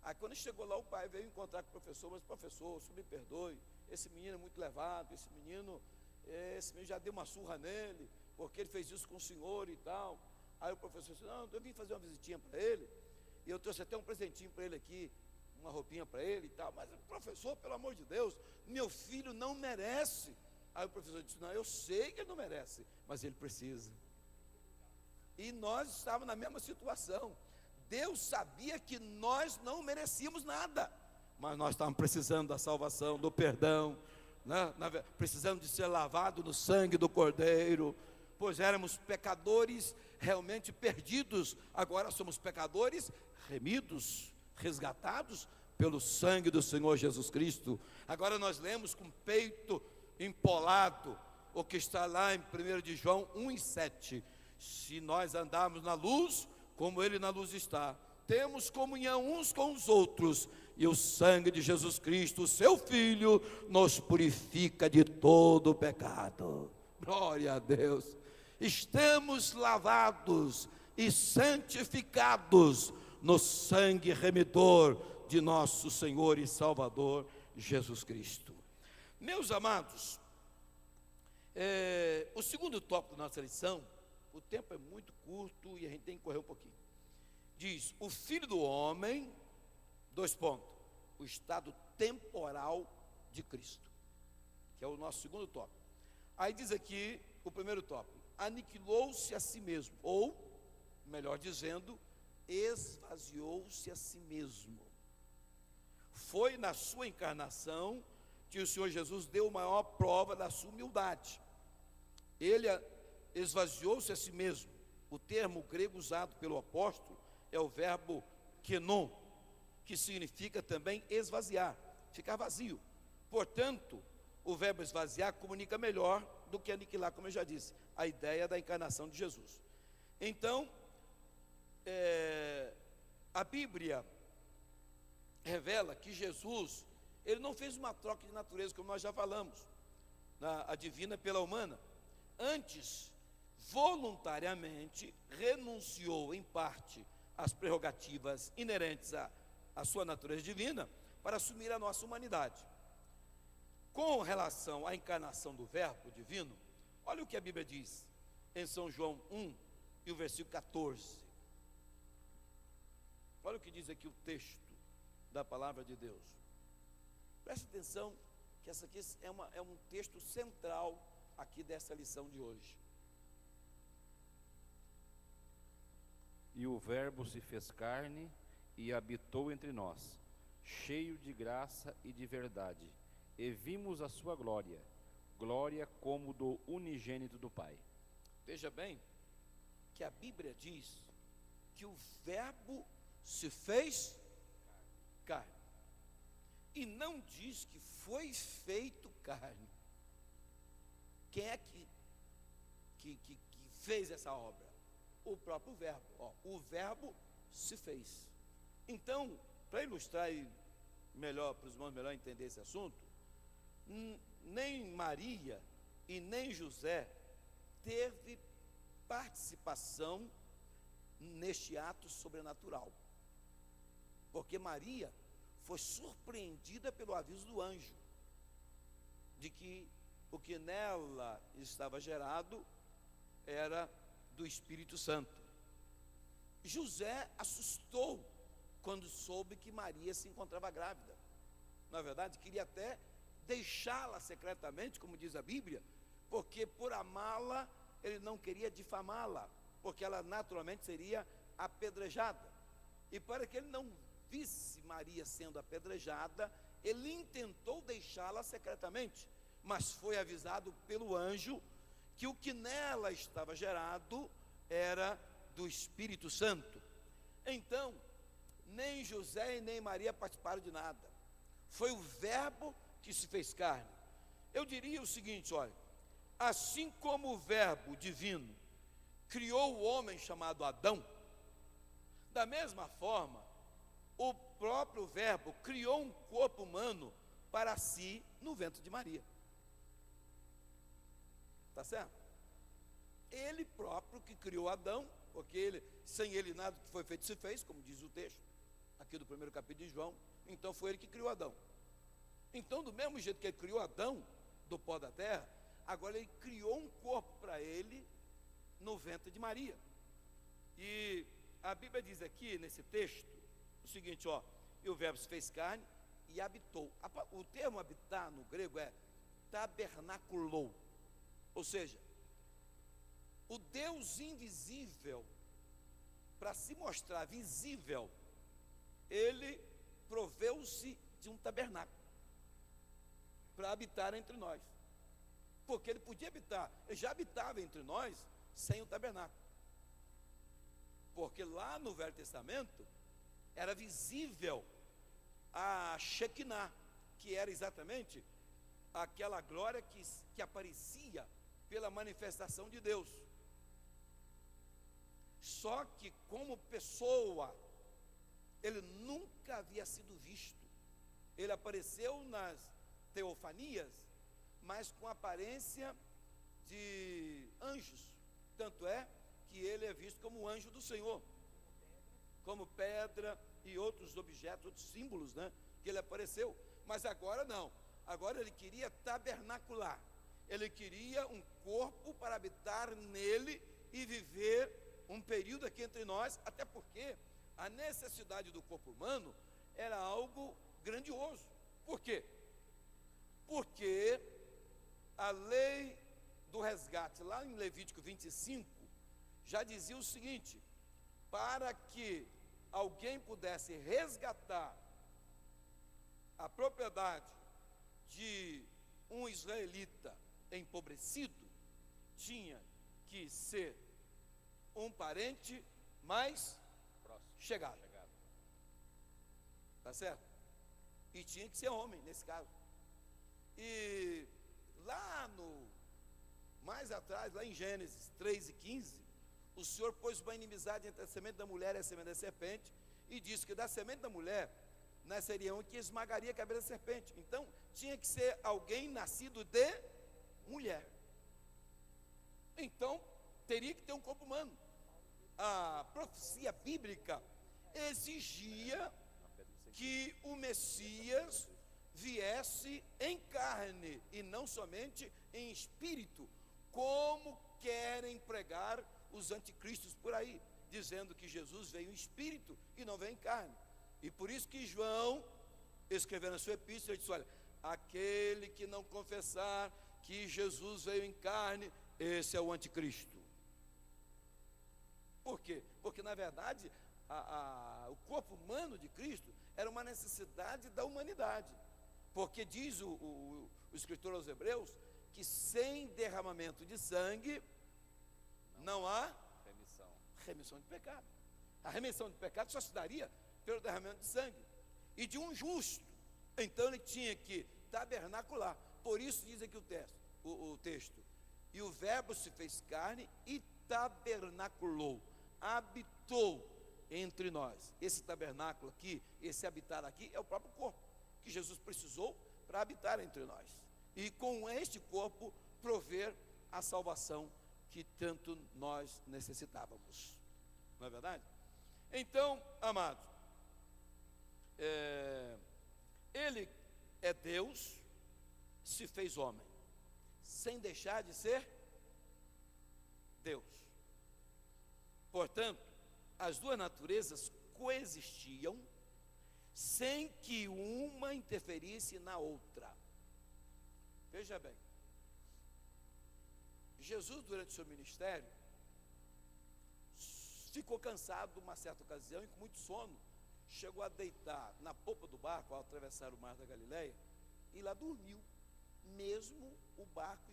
Aí quando chegou lá, o pai veio encontrar com o professor: mas professor, o senhor me perdoe, esse menino é muito levado, esse menino já deu uma surra nele, porque ele fez isso com o senhor e tal. Aí o professor disse: não, eu vim fazer uma visitinha para ele, e eu trouxe até um presentinho para ele aqui, uma roupinha para ele e tal. Mas professor, pelo amor de Deus, meu filho não merece. Aí o professor disse: não, eu sei que ele não merece, mas ele precisa. E nós estávamos na mesma situação. Deus sabia que nós não merecíamos nada, mas nós estávamos precisando da salvação, do perdão, né? Precisando de ser lavado no sangue do Cordeiro, pois éramos pecadores realmente perdidos, agora somos pecadores remidos, resgatados pelo sangue do Senhor Jesus Cristo. Agora nós lemos com o peito empolado o que está lá em 1 de João 1:7. Se nós andarmos na luz, como Ele na luz está, temos comunhão uns com os outros, e o sangue de Jesus Cristo, o seu Filho, nos purifica de todo o pecado. Glória a Deus. Estamos lavados e santificados no sangue remidor de nosso Senhor e Salvador Jesus Cristo. Meus amados, o segundo tópico da nossa lição, o tempo é muito curto e a gente tem que correr um pouquinho. Diz: o Filho do Homem, o estado temporal de Cristo, que é o nosso segundo tópico. Aí diz aqui o primeiro tópico: aniquilou-se a si mesmo, ou, melhor dizendo, esvaziou-se a si mesmo. Foi na sua encarnação que o Senhor Jesus deu maior prova da sua humildade. Ele esvaziou-se a si mesmo. O termo grego usado pelo apóstolo é o verbo kenon, que significa também esvaziar, ficar vazio. Portanto, o verbo esvaziar comunica melhor do que aniquilar, como eu já disse, a ideia da encarnação de Jesus. Então, a Bíblia, revela que Jesus, ele não fez uma troca de natureza, como nós já falamos, a divina pela humana. Antes, voluntariamente, renunciou em parte às prerrogativas inerentes à sua natureza divina, para assumir a nossa humanidade. Com relação à encarnação do Verbo divino, olha o que a Bíblia diz em São João 1 e o versículo 14. Olha o que diz aqui o texto da palavra de Deus. Preste atenção, que essa aqui é um texto central aqui dessa lição de hoje. E o Verbo se fez carne e habitou entre nós, cheio de graça e de verdade, e vimos a sua glória, glória como do unigênito do Pai. Veja bem que a Bíblia diz que o Verbo se fez carne, e não diz que foi feito carne. Quem é que fez essa obra? O próprio Verbo. O Verbo se fez. Então, para ilustrar melhor, para os irmãos melhor entender esse assunto, nem Maria e nem José teve participação neste ato sobrenatural, porque Maria foi surpreendida pelo aviso do anjo de que o que nela estava gerado era do Espírito Santo. José assustou quando soube que Maria se encontrava grávida. Na verdade, queria até deixá-la secretamente, como diz a Bíblia, porque por amá-la, ele não queria difamá-la, porque ela naturalmente seria apedrejada. E para que ele não visse Maria sendo apedrejada, ele intentou deixá-la secretamente, mas foi avisado pelo anjo que o que nela estava gerado era do Espírito Santo. Então, nem José e nem Maria participaram de nada. Foi o Verbo que se fez carne. Eu diria o seguinte, olha, assim como o Verbo divino criou o homem chamado Adão, da mesma forma, o próprio Verbo criou um corpo humano para si no ventre de Maria. Está certo? Ele próprio que criou Adão, porque sem ele nada que foi feito se fez, como diz o texto aqui do primeiro capítulo de João. Então foi ele que criou Adão. Então, do mesmo jeito que ele criou Adão do pó da terra, agora ele criou um corpo para ele no ventre de Maria. E a Bíblia diz aqui nesse texto o seguinte, e o Verbo se fez carne e habitou. O termo habitar no grego é tabernaculou, ou seja, o Deus invisível, para se mostrar visível, ele proveu-se de um tabernáculo para habitar entre nós, porque ele podia habitar, ele já habitava entre nós sem o tabernáculo, porque lá no Velho Testamento era visível a Shekinah, que era exatamente aquela glória que aparecia pela manifestação de Deus. Só que como pessoa, ele nunca havia sido visto. Ele apareceu nas teofanias, mas com aparência de anjos. Tanto é que ele é visto como o anjo do Senhor, como pedra e outros objetos, outros símbolos, que ele apareceu. Mas agora não, agora ele queria tabernacular, ele queria um corpo para habitar nele e viver um período aqui entre nós, até porque a necessidade do corpo humano era algo grandioso. Por quê? Porque a lei do resgate, lá em Levítico 25, já dizia o seguinte: para que alguém pudesse resgatar a propriedade de um israelita empobrecido, tinha que ser um parente mais chegado. Tá certo? E tinha que ser homem nesse caso. E lá mais atrás, lá em Gênesis 3:15, o Senhor pôs uma inimizade entre a semente da mulher e a semente da serpente, e disse que da semente da mulher nasceria um que esmagaria a cabeça da serpente. Então, tinha que ser alguém nascido de mulher. Então, teria que ter um corpo humano. A profecia bíblica exigia que o Messias viesse em carne e não somente em espírito, como querem pregar os anticristos por aí, dizendo que Jesus veio em espírito e não veio em carne. E por isso que João, escrevendo a sua epístola, ele disse: olha, aquele que não confessar que Jesus veio em carne, esse é o anticristo. Por quê? Porque na verdade o corpo humano de Cristo era uma necessidade da humanidade. Porque diz o escritor aos Hebreus que sem derramamento de sangue não há remissão de pecado. A remissão de pecado só se daria pelo derramamento de sangue e de um justo. Então ele tinha que tabernacular. Por isso diz aqui o texto: e o verbo se fez carne e tabernaculou, habitou entre nós. Esse tabernáculo aqui, esse habitar aqui, é o próprio corpo que Jesus precisou para habitar entre nós, e com este corpo prover a salvação que tanto nós necessitávamos. Não é verdade? Então, amados, ele é Deus, se fez homem, sem deixar de ser Deus. Portanto, as duas naturezas coexistiam sem que uma interferisse na outra. Veja bem, Jesus, durante o seu ministério, ficou cansado uma certa ocasião e com muito sono, chegou a deitar na popa do barco ao atravessar o mar da Galileia e lá dormiu, mesmo o barco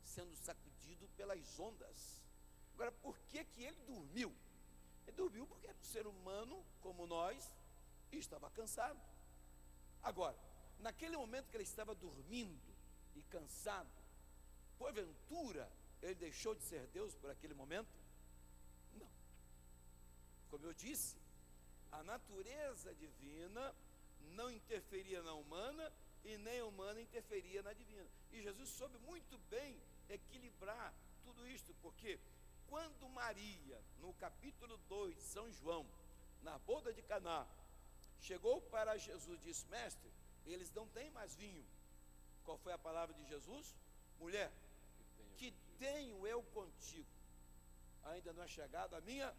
sendo sacudido pelas ondas. Agora, por que ele dormiu? Ele dormiu porque era um ser humano como nós e estava cansado. Agora, naquele momento que ele estava dormindo e cansado, porventura ele deixou de ser Deus por aquele momento? Não. Como eu disse, a natureza divina não interferia na humana e nem a humana interferia na divina. E Jesus soube muito bem equilibrar tudo isto, porque quando Maria, no capítulo 2 de São João, na boda de Caná, chegou para Jesus e disse: mestre, eles não têm mais vinho. Qual foi a palavra de Jesus? Mulher, que tenho eu contigo, ainda não é chegada a minha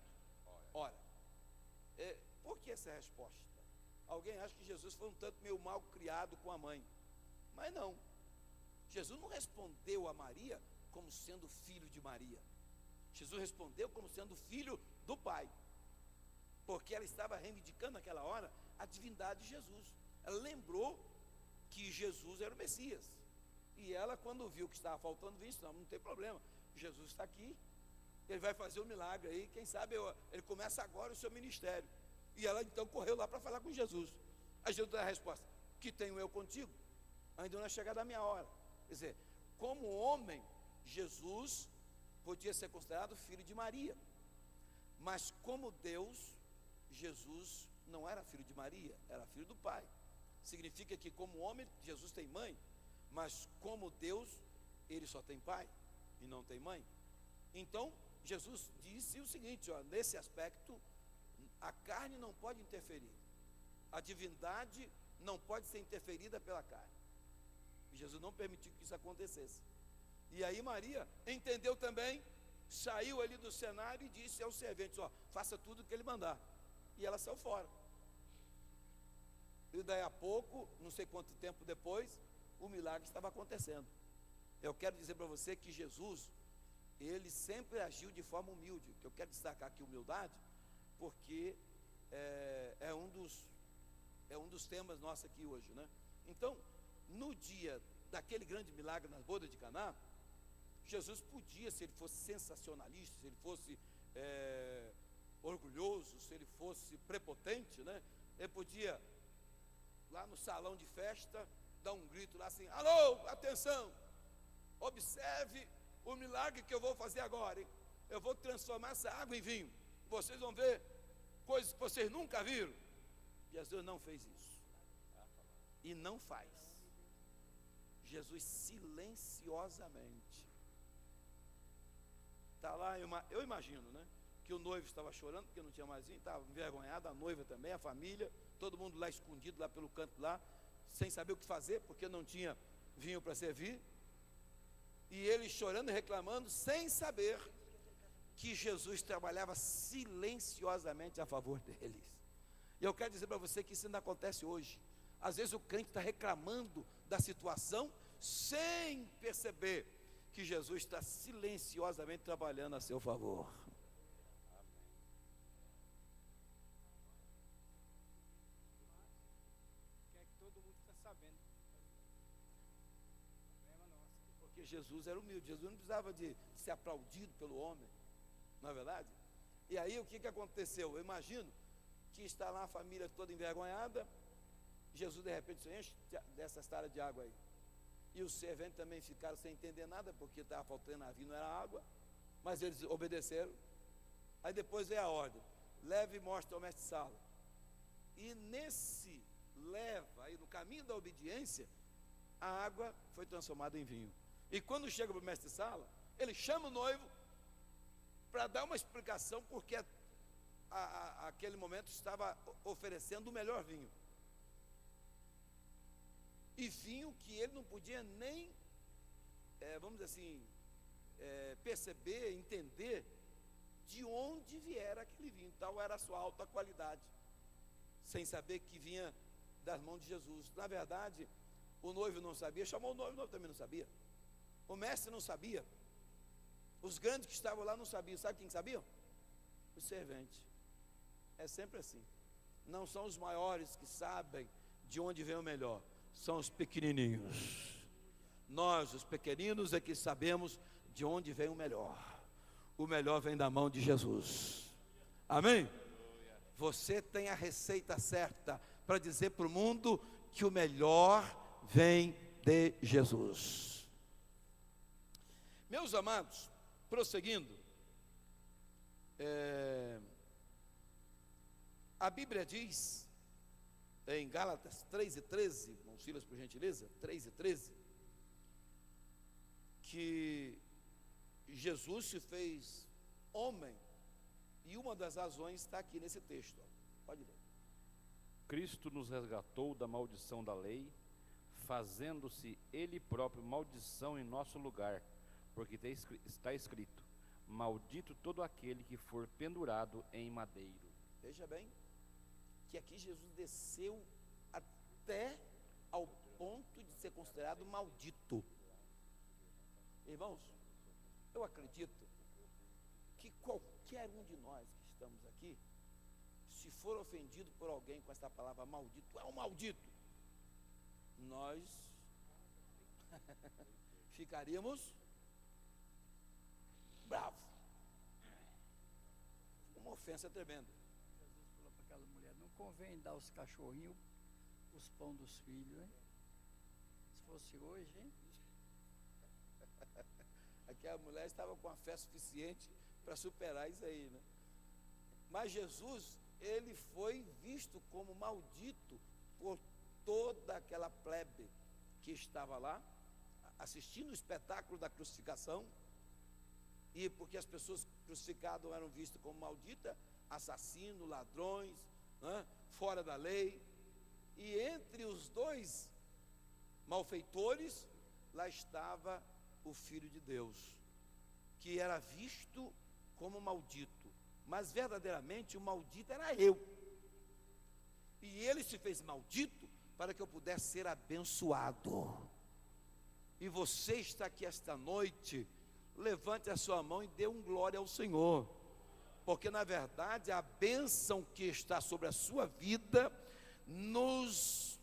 hora. Por que essa resposta? Alguém acha que Jesus foi um tanto meio mal criado com a mãe, mas não. Jesus não respondeu a Maria como sendo filho de Maria. Jesus respondeu como sendo filho do Pai, porque ela estava reivindicando naquela hora a divindade de Jesus. Ela lembrou que Jesus era o Messias, e ela, quando viu que estava faltando vinho, disse: não tem problema, Jesus está aqui, ele vai fazer um milagre aí, quem sabe ele começa agora o seu ministério. E ela então correu lá para falar com Jesus. Aí Jesus dá a resposta: que tenho eu contigo? Ainda não é chegada a minha hora. Quer dizer, como homem, Jesus podia ser considerado filho de Maria, mas como Deus, Jesus não era filho de Maria, era filho do Pai. Significa que como homem, Jesus tem mãe, mas como Deus, ele só tem pai e não tem mãe. Então, Jesus disse o seguinte, nesse aspecto, a carne não pode interferir, a divindade não pode ser interferida pela carne. E Jesus não permitiu que isso acontecesse. E aí Maria entendeu também, saiu ali do cenário e disse aos serventes: faça tudo o que ele mandar. E ela saiu fora. E daí a pouco, não sei quanto tempo depois, o milagre estava acontecendo. Eu quero dizer para você que Jesus, ele sempre agiu de forma humilde. Que eu quero destacar aqui humildade, porque é um dos temas nossos aqui hoje, né? Então, no dia daquele grande milagre nas bodas de Caná, Jesus podia, se ele fosse sensacionalista, se ele fosse orgulhoso, se ele fosse prepotente, né? Ele podia, lá no salão de festa, dar um grito lá assim: alô, atenção, observe o milagre que eu vou fazer agora, hein? Eu vou transformar essa água em vinho, vocês vão ver coisas que vocês nunca viram. Jesus não fez isso. E não faz. Jesus silenciosamente. Está lá, eu imagino, né? Que o noivo estava chorando porque não tinha mais vinho, estava envergonhado, a noiva também, a família, todo mundo lá escondido, lá pelo canto lá, sem saber o que fazer, porque não tinha vinho para servir. E ele chorando e reclamando, sem saber que Jesus trabalhava silenciosamente a favor deles. E eu quero dizer para você que isso ainda acontece hoje. Às vezes o crente está reclamando da situação sem perceber que Jesus está silenciosamente trabalhando a seu favor. Quer que todo mundo fique sabendo. Problema nosso. Porque Jesus era humilde, Jesus não precisava de ser aplaudido pelo homem, não é verdade? E aí o que aconteceu? Eu imagino que está lá a família toda envergonhada, Jesus de repente se enche dessa estada de água aí. E os serventes também ficaram sem entender nada, porque estava faltando a vinho, não era água, mas eles obedeceram. Aí depois veio a ordem: leve e mostre ao mestre-sala. E nesse leva, aí no caminho da obediência, a água foi transformada em vinho. E quando chega para o mestre-sala, ele chama o noivo para dar uma explicação, porque aquele momento estava oferecendo o melhor vinho. E vinho que ele não podia nem, vamos dizer assim, perceber, entender de onde viera aquele vinho. Tal era a sua alta qualidade, sem saber que vinha das mãos de Jesus. Na verdade, o noivo não sabia, chamou o noivo também não sabia. O mestre não sabia. Os grandes que estavam lá não sabiam. Sabe quem sabia? Os serventes. É sempre assim. Não são os maiores que sabem de onde vem o melhor, são os pequenininhos. Nós, os pequeninos, é que sabemos de onde vem o melhor. O melhor vem da mão de Jesus. Amém? Você tem a receita certa para dizer para o mundo que o melhor vem de Jesus. Meus amados, prosseguindo, a Bíblia diz em Gálatas 3:13, irmão Silas, por gentileza, 3:13, que Jesus se fez homem, e uma das razões está aqui nesse texto. Pode ler. Cristo nos resgatou da maldição da lei, fazendo-se Ele próprio maldição em nosso lugar, porque está escrito: maldito todo aquele que for pendurado em madeiro. Veja bem, que aqui Jesus desceu até ao ponto de ser considerado maldito. Irmãos, eu acredito que qualquer um de nós que estamos aqui, se for ofendido por alguém com essa palavra maldito, é um maldito, nós ficaríamos bravos. Uma ofensa tremenda. Jesus falou para aquela mulher: não convém dar os cachorrinhos os pão dos filhos, hein? Se fosse hoje, hein? Aquela mulher estava com a fé suficiente para superar isso aí, né? Mas Jesus, ele foi visto como maldito por toda aquela plebe que estava lá, assistindo o espetáculo da crucificação. E porque as pessoas crucificadas eram vistas como malditas, assassinos, ladrões, né, fora da lei. E entre os dois malfeitores, lá estava o Filho de Deus, que era visto como maldito, mas verdadeiramente o maldito era eu. E ele se fez maldito para que eu pudesse ser abençoado. E você está aqui esta noite, levante a sua mão e dê um glória ao Senhor, porque na verdade a bênção que está sobre a sua vida nos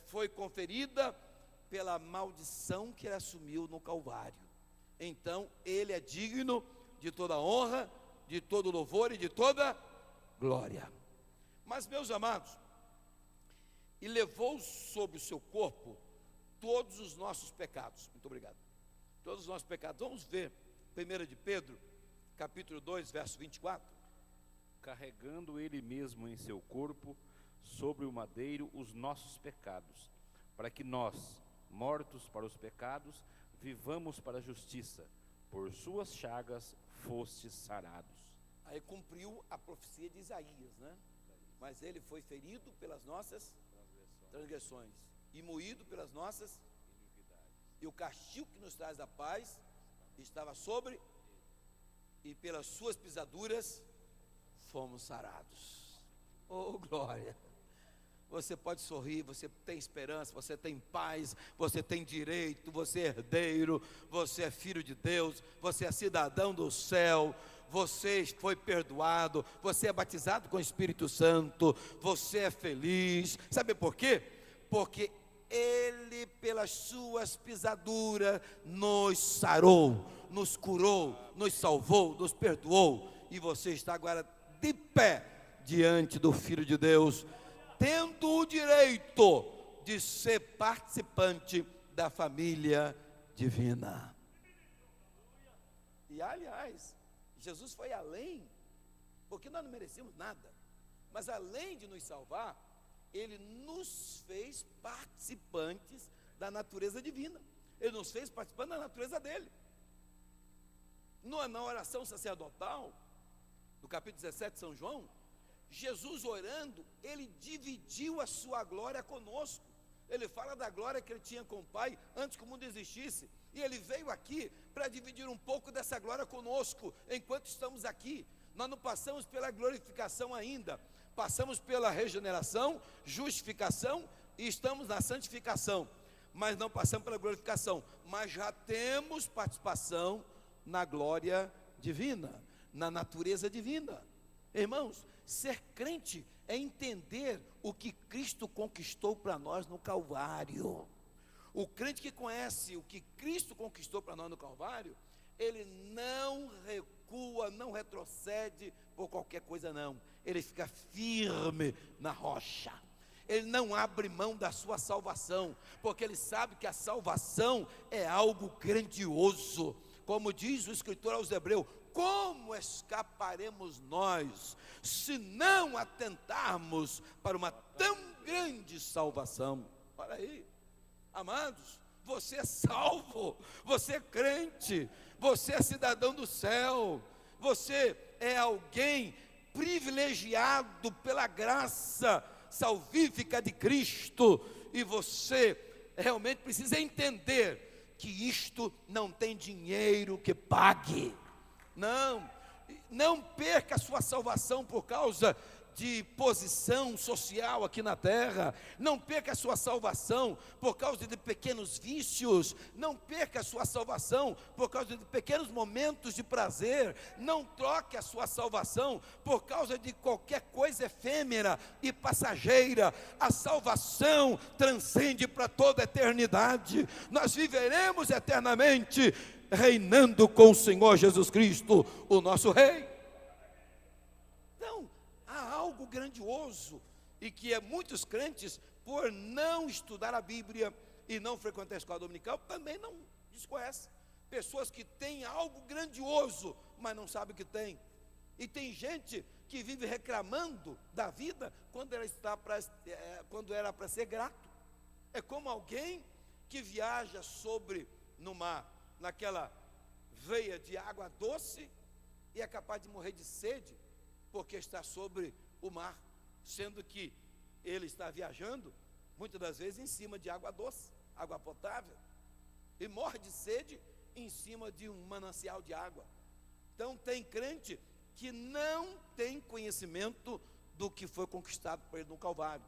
foi conferida pela maldição que ele assumiu no Calvário. Então ele é digno de toda honra, de todo louvor e de toda glória. Mas, meus amados, e levou sobre o seu corpo todos os nossos pecados. Muito obrigado. Todos os nossos pecados. Vamos ver 1 de Pedro, capítulo 2, verso 24. Carregando ele mesmo em seu corpo sobre o madeiro os nossos pecados, para que nós, mortos para os pecados, vivamos para a justiça. Por suas chagas fostes sarados. Aí cumpriu a profecia de Isaías, né? Mas ele foi ferido pelas nossas transgressões e moído pelas nossas iniquidades. E o castigo que nos traz a paz estava sobre, e pelas suas pisaduras fomos sarados. Oh, glória! Você pode sorrir, você tem esperança, você tem paz, você tem direito, você é herdeiro, você é filho de Deus, você é cidadão do céu, você foi perdoado, você é batizado com o Espírito Santo, você é feliz. Sabe por quê? Porque Ele, pelas suas pisaduras, nos sarou, nos curou, nos salvou, nos perdoou, e você está agora de pé diante do Filho de Deus, tendo o direito de ser participante da família divina. E aliás, Jesus foi além, porque nós não merecíamos nada, mas além de nos salvar, Ele nos fez participantes da natureza divina. Ele nos fez participantes da natureza dele. Na oração sacerdotal, no capítulo 17 de São João, Jesus orando, Ele dividiu a sua glória conosco. Ele fala da glória que Ele tinha com o Pai antes que o mundo existisse, e Ele veio aqui para dividir um pouco dessa glória conosco, enquanto estamos aqui. Nós não passamos pela glorificação ainda, passamos pela regeneração, justificação, e estamos na santificação, mas não passamos pela glorificação, mas já temos participação na glória divina, na natureza divina. Irmãos, ser crente é entender o que Cristo conquistou para nós no Calvário. O crente que conhece o que Cristo conquistou para nós no Calvário, ele não recua, não retrocede por qualquer coisa não. Ele fica firme na rocha. Ele não abre mão da sua salvação, porque ele sabe que a salvação é algo grandioso. Como diz o escritor aos Hebreus, como escaparemos nós, se não atentarmos para uma tão grande salvação? Olha aí, amados, você é salvo, você é crente, você é cidadão do céu, você é alguém privilegiado pela graça salvífica de Cristo, e você realmente precisa entender que isto não tem dinheiro que pague. Não perca a sua salvação por causa de posição social aqui na terra. Não perca a sua salvação por causa de pequenos vícios. Não perca a sua salvação por causa de pequenos momentos de prazer. Não troque a sua salvação por causa de qualquer coisa efêmera e passageira. A salvação transcende para toda a eternidade. Nós viveremos eternamente reinando com o Senhor Jesus Cristo, o nosso Rei. Então, há algo grandioso, e que muitos crentes, por não estudar a Bíblia e não frequentar a escola dominical, também não desconhecem. Pessoas que têm algo grandioso, mas não sabem o que tem. E tem gente que vive reclamando da vida quando era para ser grato. É como alguém que viaja naquela veia de água doce e é capaz de morrer de sede porque está sobre o mar, sendo que ele está viajando muitas das vezes em cima de água doce, água potável, e morre de sede em cima de um manancial de água. Então tem crente que não tem conhecimento do que foi conquistado por ele no Calvário.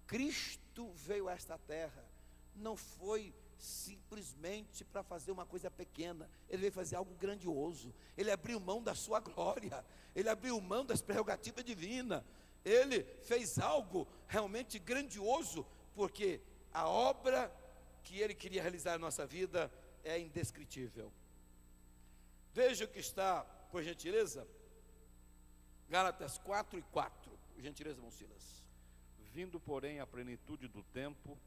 Cristo veio a esta terra, não foi simplesmente para fazer uma coisa pequena, ele veio fazer algo grandioso. Ele abriu mão da sua glória, ele abriu mão das prerrogativas divinas, ele fez algo realmente grandioso, porque a obra que ele queria realizar na nossa vida é indescritível. Veja o que está, por gentileza, Gálatas 4:4, por gentileza, irmão Silas. Vindo, porém, à plenitude do tempo,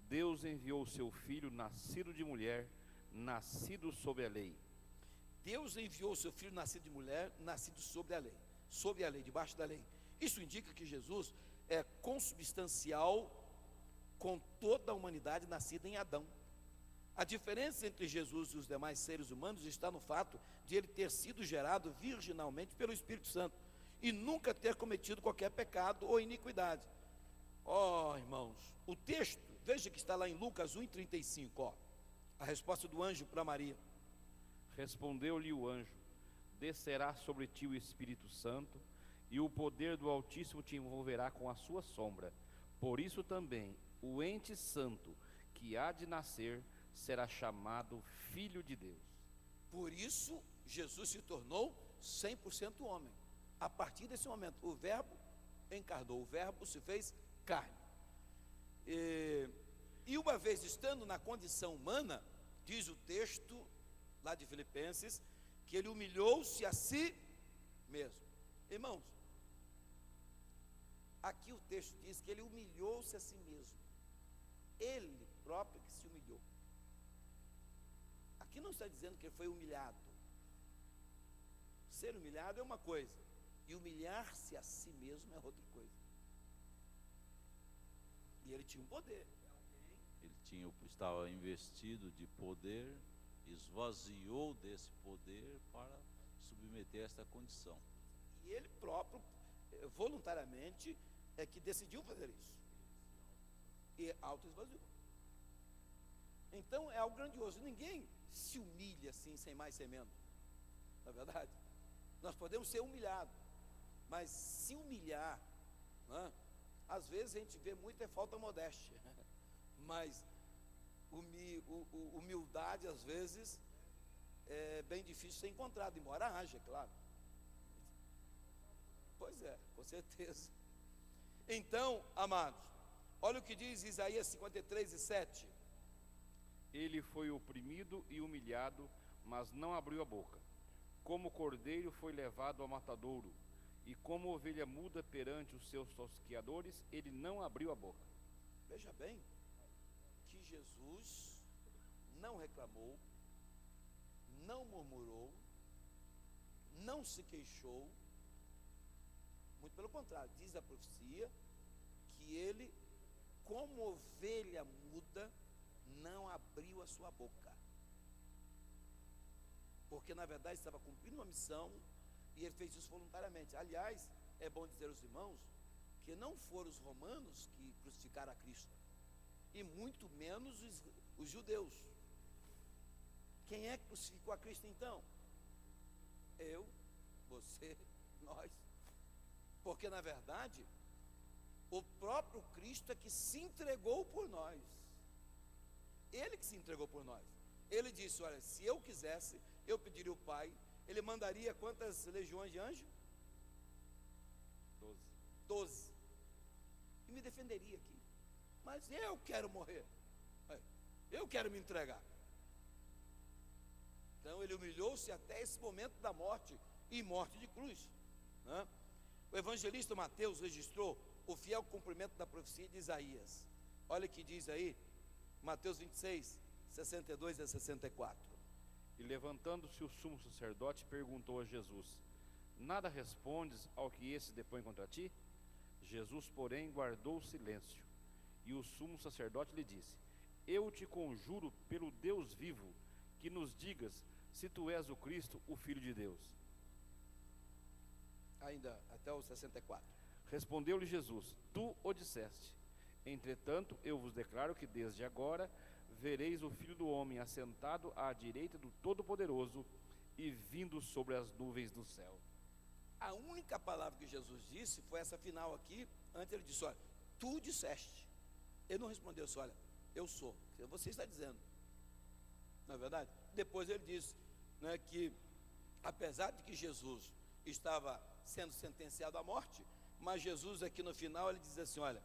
Deus enviou o seu Filho, nascido de mulher, nascido sob a lei. Deus enviou o seu Filho, nascido de mulher, nascido sob a lei, debaixo da lei. Isso indica que Jesus consubstancial com toda a humanidade nascida em Adão. A diferença entre Jesus e os demais seres humanos está no fato de ele ter sido gerado virginalmente pelo Espírito Santo e nunca ter cometido qualquer pecado ou iniquidade. Ó, irmãos, o texto, veja que está lá em Lucas 1,35, ó, a resposta do anjo para Maria. Respondeu-lhe o anjo: descerá sobre ti o Espírito Santo, e o poder do Altíssimo te envolverá com a sua sombra. Por isso também o ente santo que há de nascer será chamado Filho de Deus. Por isso Jesus se tornou 100% homem. A partir desse momento, o verbo encarnou, o verbo se fez carne. E uma vez estando na condição humana, diz o texto lá de Filipenses, que ele humilhou-se a si mesmo. Irmãos, aqui o texto diz que ele humilhou-se a si mesmo. Ele próprio que se humilhou. Aqui não está dizendo que ele foi humilhado. Ser humilhado é uma coisa, e humilhar-se a si mesmo é outra coisa. E ele tinha um poder. Ele estava investido de poder, esvaziou desse poder para submeter a esta condição. E ele próprio, voluntariamente, é que decidiu fazer isso. E auto-esvaziou. Então é algo grandioso. Ninguém se humilha assim, sem mais, sem menos. Não é verdade? Nós podemos ser humilhados, mas se humilhar, né, às vezes a gente vê muita falta de modéstia, mas humildade às vezes é bem difícil ser encontrada, embora haja, claro. Pois é, com certeza. Então, amados, olha o que diz Isaías 53:7. Ele foi oprimido e humilhado, mas não abriu a boca. Como cordeiro foi levado ao matadouro, e como ovelha muda perante os seus tosqueadores, ele não abriu a boca. Veja bem que Jesus não reclamou, não murmurou, não se queixou. Muito pelo contrário, diz a profecia que ele, como ovelha muda, não abriu a sua boca, porque na verdade estava cumprindo uma missão, e ele fez isso voluntariamente. Aliás, é bom dizer aos irmãos que não foram os romanos que crucificaram a Cristo, e muito menos os judeus. Quem é que crucificou a Cristo então? Eu, você, nós. Porque na verdade o próprio Cristo é que se entregou por nós. Ele que se entregou por nós. Ele disse: olha, se eu quisesse, eu pediria ao Pai, ele mandaria quantas legiões de anjos? 12. E me defenderia aqui. Mas eu quero morrer, eu quero me entregar. Então ele humilhou-se até esse momento da morte, e morte de cruz, né? O evangelista Mateus registrou o fiel cumprimento da profecia de Isaías. Olha o que diz aí, Mateus 26, 62 a 64. E levantando-se o sumo sacerdote, perguntou a Jesus: nada respondes ao que esse depõe contra ti? Jesus, porém, guardou silêncio. E o sumo sacerdote lhe disse: eu te conjuro pelo Deus vivo, que nos digas se tu és o Cristo, o Filho de Deus. Ainda até o 64. Respondeu-lhe Jesus: tu o disseste. Entretanto, eu vos declaro que desde agora vereis o Filho do Homem assentado à direita do Todo-Poderoso e vindo sobre as nuvens do céu. A única palavra que Jesus disse foi essa final aqui. Antes ele disse: olha, tu disseste. Ele não respondeu assim: olha, eu sou. Você está dizendo. Não é verdade? Depois ele disse, né, que apesar de que Jesus estava sendo sentenciado à morte, mas Jesus aqui no final ele diz assim: olha,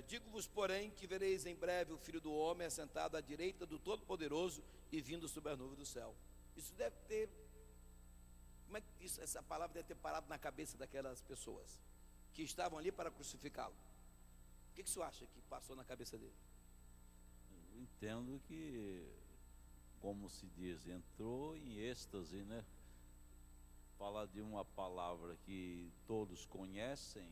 digo-vos, porém, que vereis em breve o Filho do Homem assentado à direita do Todo-Poderoso e vindo sobre a nuvem do céu. Isso deve ter, como é que isso, essa palavra deve ter parado na cabeça daquelas pessoas que estavam ali para crucificá-lo. O que você acha que passou na cabeça dele? Eu entendo que, como se diz, entrou em êxtase, né? Falar de uma palavra que todos conhecem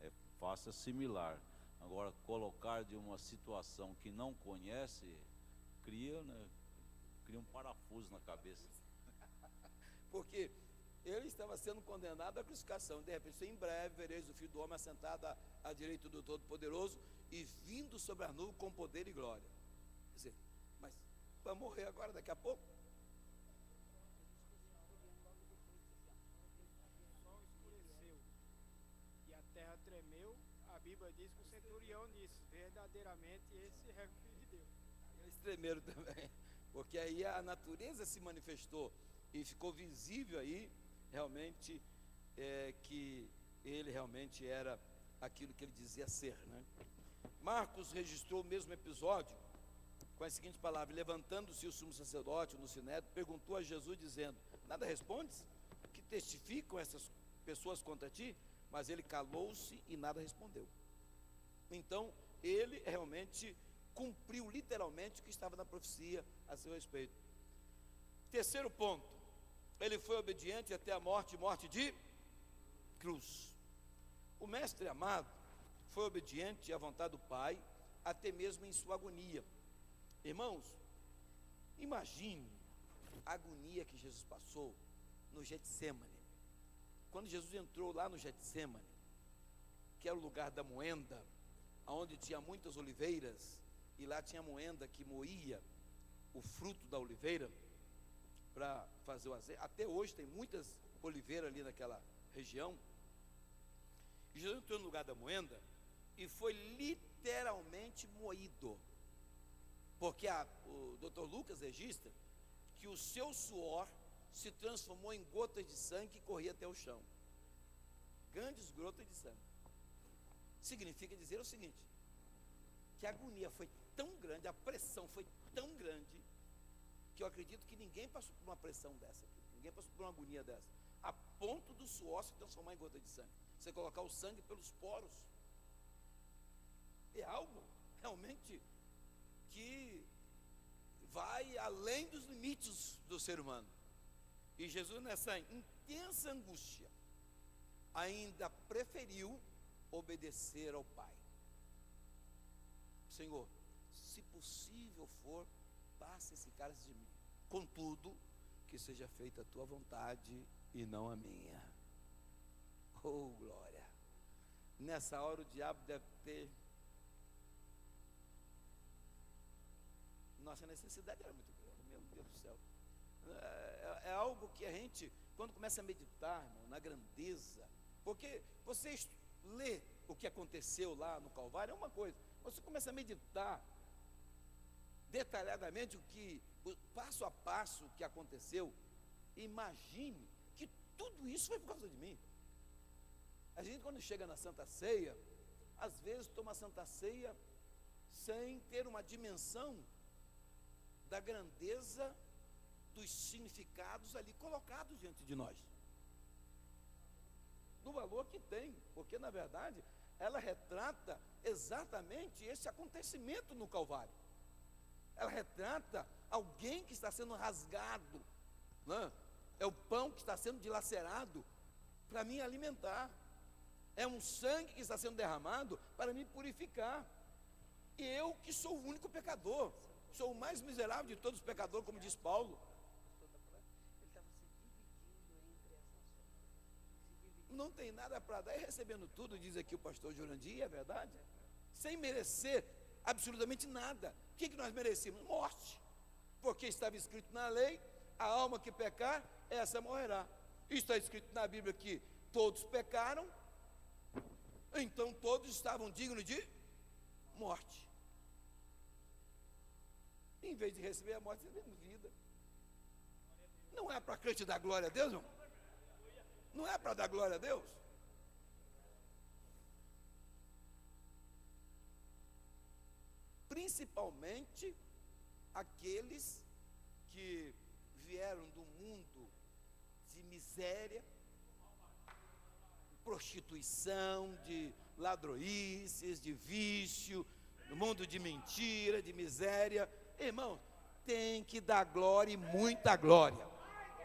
é fácil assimilar. Agora, colocar de uma situação que não conhece, cria um parafuso na cabeça. Porque ele estava sendo condenado à crucificação. De repente, em breve vereis o Filho do Homem assentado à direita do Todo-Poderoso e vindo sobre a nuvem com poder e glória. Quer dizer, mas vai morrer agora, daqui a pouco? O sol escureceu e a terra tremeu. A Bíblia diz que o centurião disse: verdadeiramente esse é o Filho de Deus. Eles tremeram também, porque aí a natureza se manifestou e ficou visível aí, realmente, que ele realmente era aquilo que ele dizia ser, né? Marcos registrou o mesmo episódio com as seguintes palavras: levantando-se o sumo sacerdote no sinédrio, perguntou a Jesus dizendo: nada respondes? Que testificam essas pessoas contra ti? Mas ele calou-se e nada respondeu. Então, ele realmente cumpriu literalmente o que estava na profecia a seu respeito. Terceiro ponto, ele foi obediente até a morte, morte de cruz. O mestre amado foi obediente à vontade do Pai, até mesmo em sua agonia. Irmãos, imagine a agonia que Jesus passou no Getsemane. Quando Jesus entrou lá no Getsemane, que era o lugar da moenda, onde tinha muitas oliveiras, e lá tinha moenda que moía o fruto da oliveira para fazer o azeite. Até hoje tem muitas oliveiras ali naquela região. E Jesus entrou no lugar da moenda e foi literalmente moído, porque o Dr. Lucas registra que o seu suor se transformou em gotas de sangue que corria até o chão. Grandes gotas de sangue. Significa dizer o seguinte: que a agonia foi tão grande, a pressão foi tão grande, que eu acredito que ninguém passou por uma pressão dessa, ninguém passou por uma agonia dessa, a ponto do suor se transformar em gota de sangue, você colocar o sangue pelos poros. É algo realmente que vai além dos limites do ser humano. E Jesus, nessa intensa angústia, ainda preferiu obedecer ao Pai. Senhor, se possível for, passe esse cálice de mim. Contudo, que seja feita a tua vontade e não a minha. Oh, glória! Nessa hora o diabo deve ter... Nossa necessidade era muito grande, meu Deus do céu. É algo que a gente, quando começa a meditar, irmão, na grandeza, porque você lê o que aconteceu lá no Calvário é uma coisa, você começa a meditar detalhadamente o passo a passo que aconteceu, imagine que tudo isso foi por causa de mim. A gente, quando chega na Santa Ceia, às vezes toma a Santa Ceia sem ter uma dimensão da grandeza dos significados ali colocados diante de nós, do valor que tem, porque na verdade ela retrata exatamente esse acontecimento no Calvário. Ela retrata alguém que está sendo rasgado, né? É o pão que está sendo dilacerado para me alimentar, é um sangue que está sendo derramado para me purificar. E eu, que sou o único pecador, sou o mais miserável de todos os pecadores, como diz Paulo. Não tem nada para dar e recebendo tudo, diz aqui o pastor Jurandir, é verdade? Sem merecer absolutamente nada. O que nós merecemos? Morte. Porque estava escrito na lei: a alma que pecar, essa morrerá. Está escrito na Bíblia que todos pecaram, então todos estavam dignos de morte. Em vez de receber a morte, recebemos vida. Não é para crente dar glória a Deus, não? Não é para dar glória a Deus? Principalmente aqueles que vieram do mundo de miséria, de prostituição, de ladroices, de vício, do mundo de mentira, de miséria. Irmão, tem que dar glória e muita glória.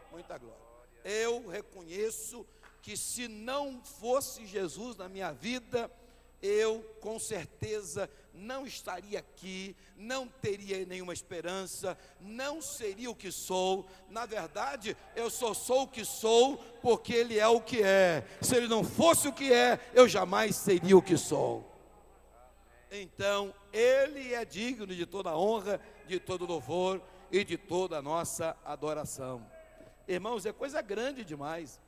Muita glória. Eu reconheço que se não fosse Jesus na minha vida, eu com certeza não estaria aqui, não teria nenhuma esperança, não seria o que sou. Na verdade, eu só sou o que sou porque Ele é o que é. Se Ele não fosse o que é, eu jamais seria o que sou. Então, Ele é digno de toda honra, de todo louvor e de toda a nossa adoração. Irmãos, é coisa grande demais.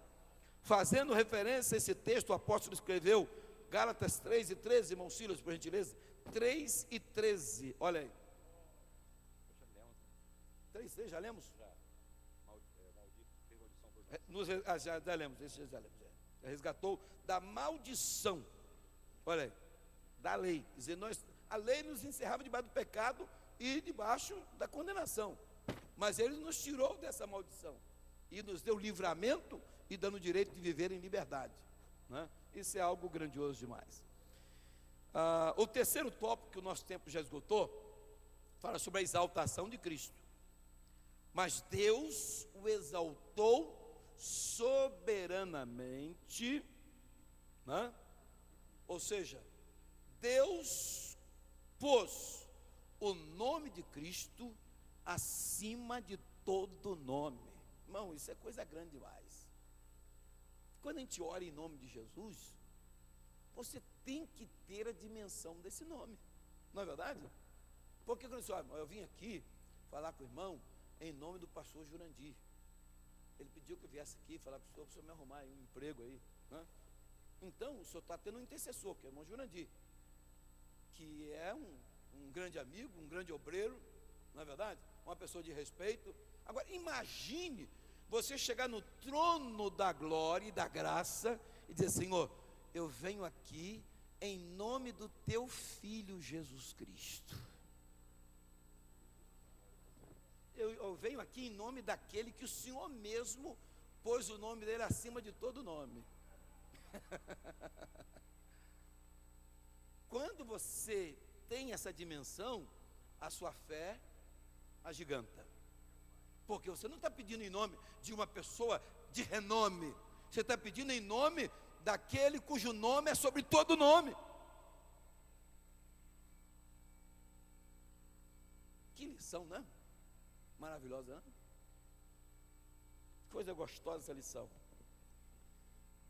Fazendo referência a esse texto, o apóstolo escreveu, Gálatas 3:13, irmão Silas, por gentileza. 3:13, olha aí. 3:13, já lemos? Já lemos, esse já lemos. Resgatou da maldição, olha aí, da lei. Quer dizer, a lei nos encerrava debaixo do pecado e debaixo da condenação. Mas Ele nos tirou dessa maldição e nos deu livramento e dando o direito de viver em liberdade, né? Isso é algo grandioso demais. O terceiro tópico que o nosso tempo já esgotou fala sobre a exaltação de Cristo. Mas Deus o exaltou soberanamente, né? Ou seja, Deus pôs o nome de Cristo acima de todo nome. Irmão, isso é coisa grande demais. Quando a gente ora em nome de Jesus, você tem que ter a dimensão desse nome, não é verdade? Porque quando você olha, eu vim aqui falar com o irmão em nome do pastor Jurandir. Ele pediu que eu viesse aqui falar com o senhor, para o senhor me arrumar um emprego aí, né? Então, o senhor está tendo um intercessor, que é o irmão Jurandir, que é um grande amigo, um grande obreiro, não é verdade? Uma pessoa de respeito. Agora, imagine você chegar no trono da glória e da graça e dizer: Senhor, eu venho aqui em nome do teu Filho Jesus Cristo. Eu venho aqui em nome daquele que o Senhor mesmo pôs o nome dele acima de todo nome. Quando você tem essa dimensão, a sua fé agiganta. Porque você não está pedindo em nome de uma pessoa de renome, você está pedindo em nome daquele cujo nome é sobre todo nome. Que lição, né? Maravilhosa, né? Coisa gostosa essa lição.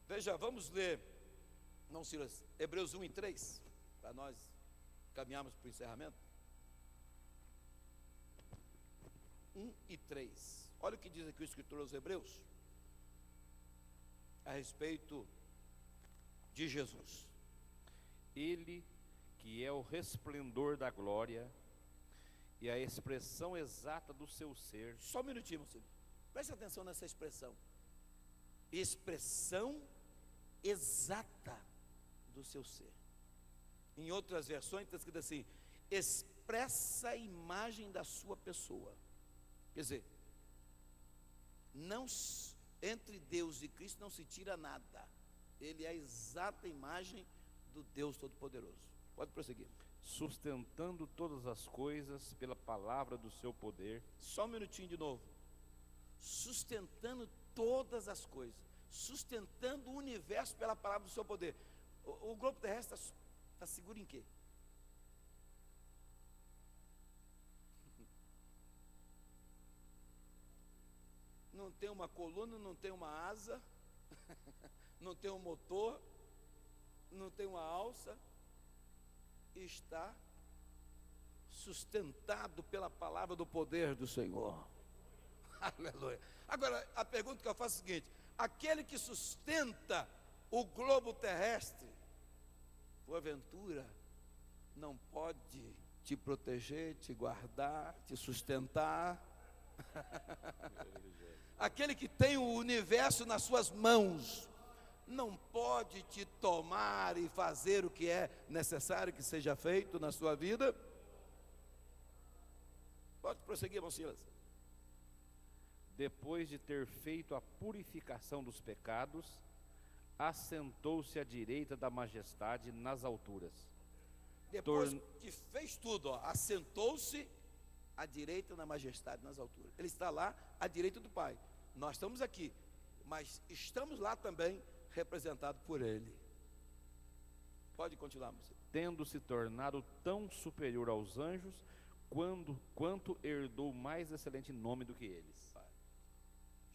Veja, vamos ler, não, Silas, Hebreus 1:3, para nós caminharmos para o encerramento. 1:3. Olha o que diz aqui o escritor aos Hebreus a respeito de Jesus. Ele que é o resplendor da glória e a expressão exata do seu ser. Só um minutinho, você preste atenção nessa expressão. Expressão exata do seu ser. Em outras versões está escrito assim: expressa a imagem da sua pessoa. Quer dizer, entre Deus e Cristo não se tira nada. Ele é a exata imagem do Deus Todo-Poderoso. Pode prosseguir. Sustentando todas as coisas pela palavra do seu poder. Só um minutinho de novo. Sustentando todas as coisas, sustentando o universo pela palavra do seu poder. O globo terrestre está seguro em quê? Não tem uma coluna, não tem uma asa, não tem um motor, não tem uma alça, está sustentado pela palavra do poder do Senhor. Aleluia. Agora, a pergunta que eu faço é a seguinte: aquele que sustenta o globo terrestre, porventura, não pode te proteger, te guardar, te sustentar? Aquele que tem o universo nas suas mãos, não pode te tomar e fazer o que é necessário que seja feito na sua vida? Pode prosseguir, irmão Silas. Depois de ter feito a purificação dos pecados, assentou-se à direita da majestade nas alturas. Depois que fez tudo, assentou-se à direita da majestade nas alturas. Ele está lá à direita do Pai. Nós estamos aqui, mas estamos lá também representados por Ele. Pode continuar, moço. Tendo se tornado tão superior aos anjos, quanto herdou mais excelente nome do que eles.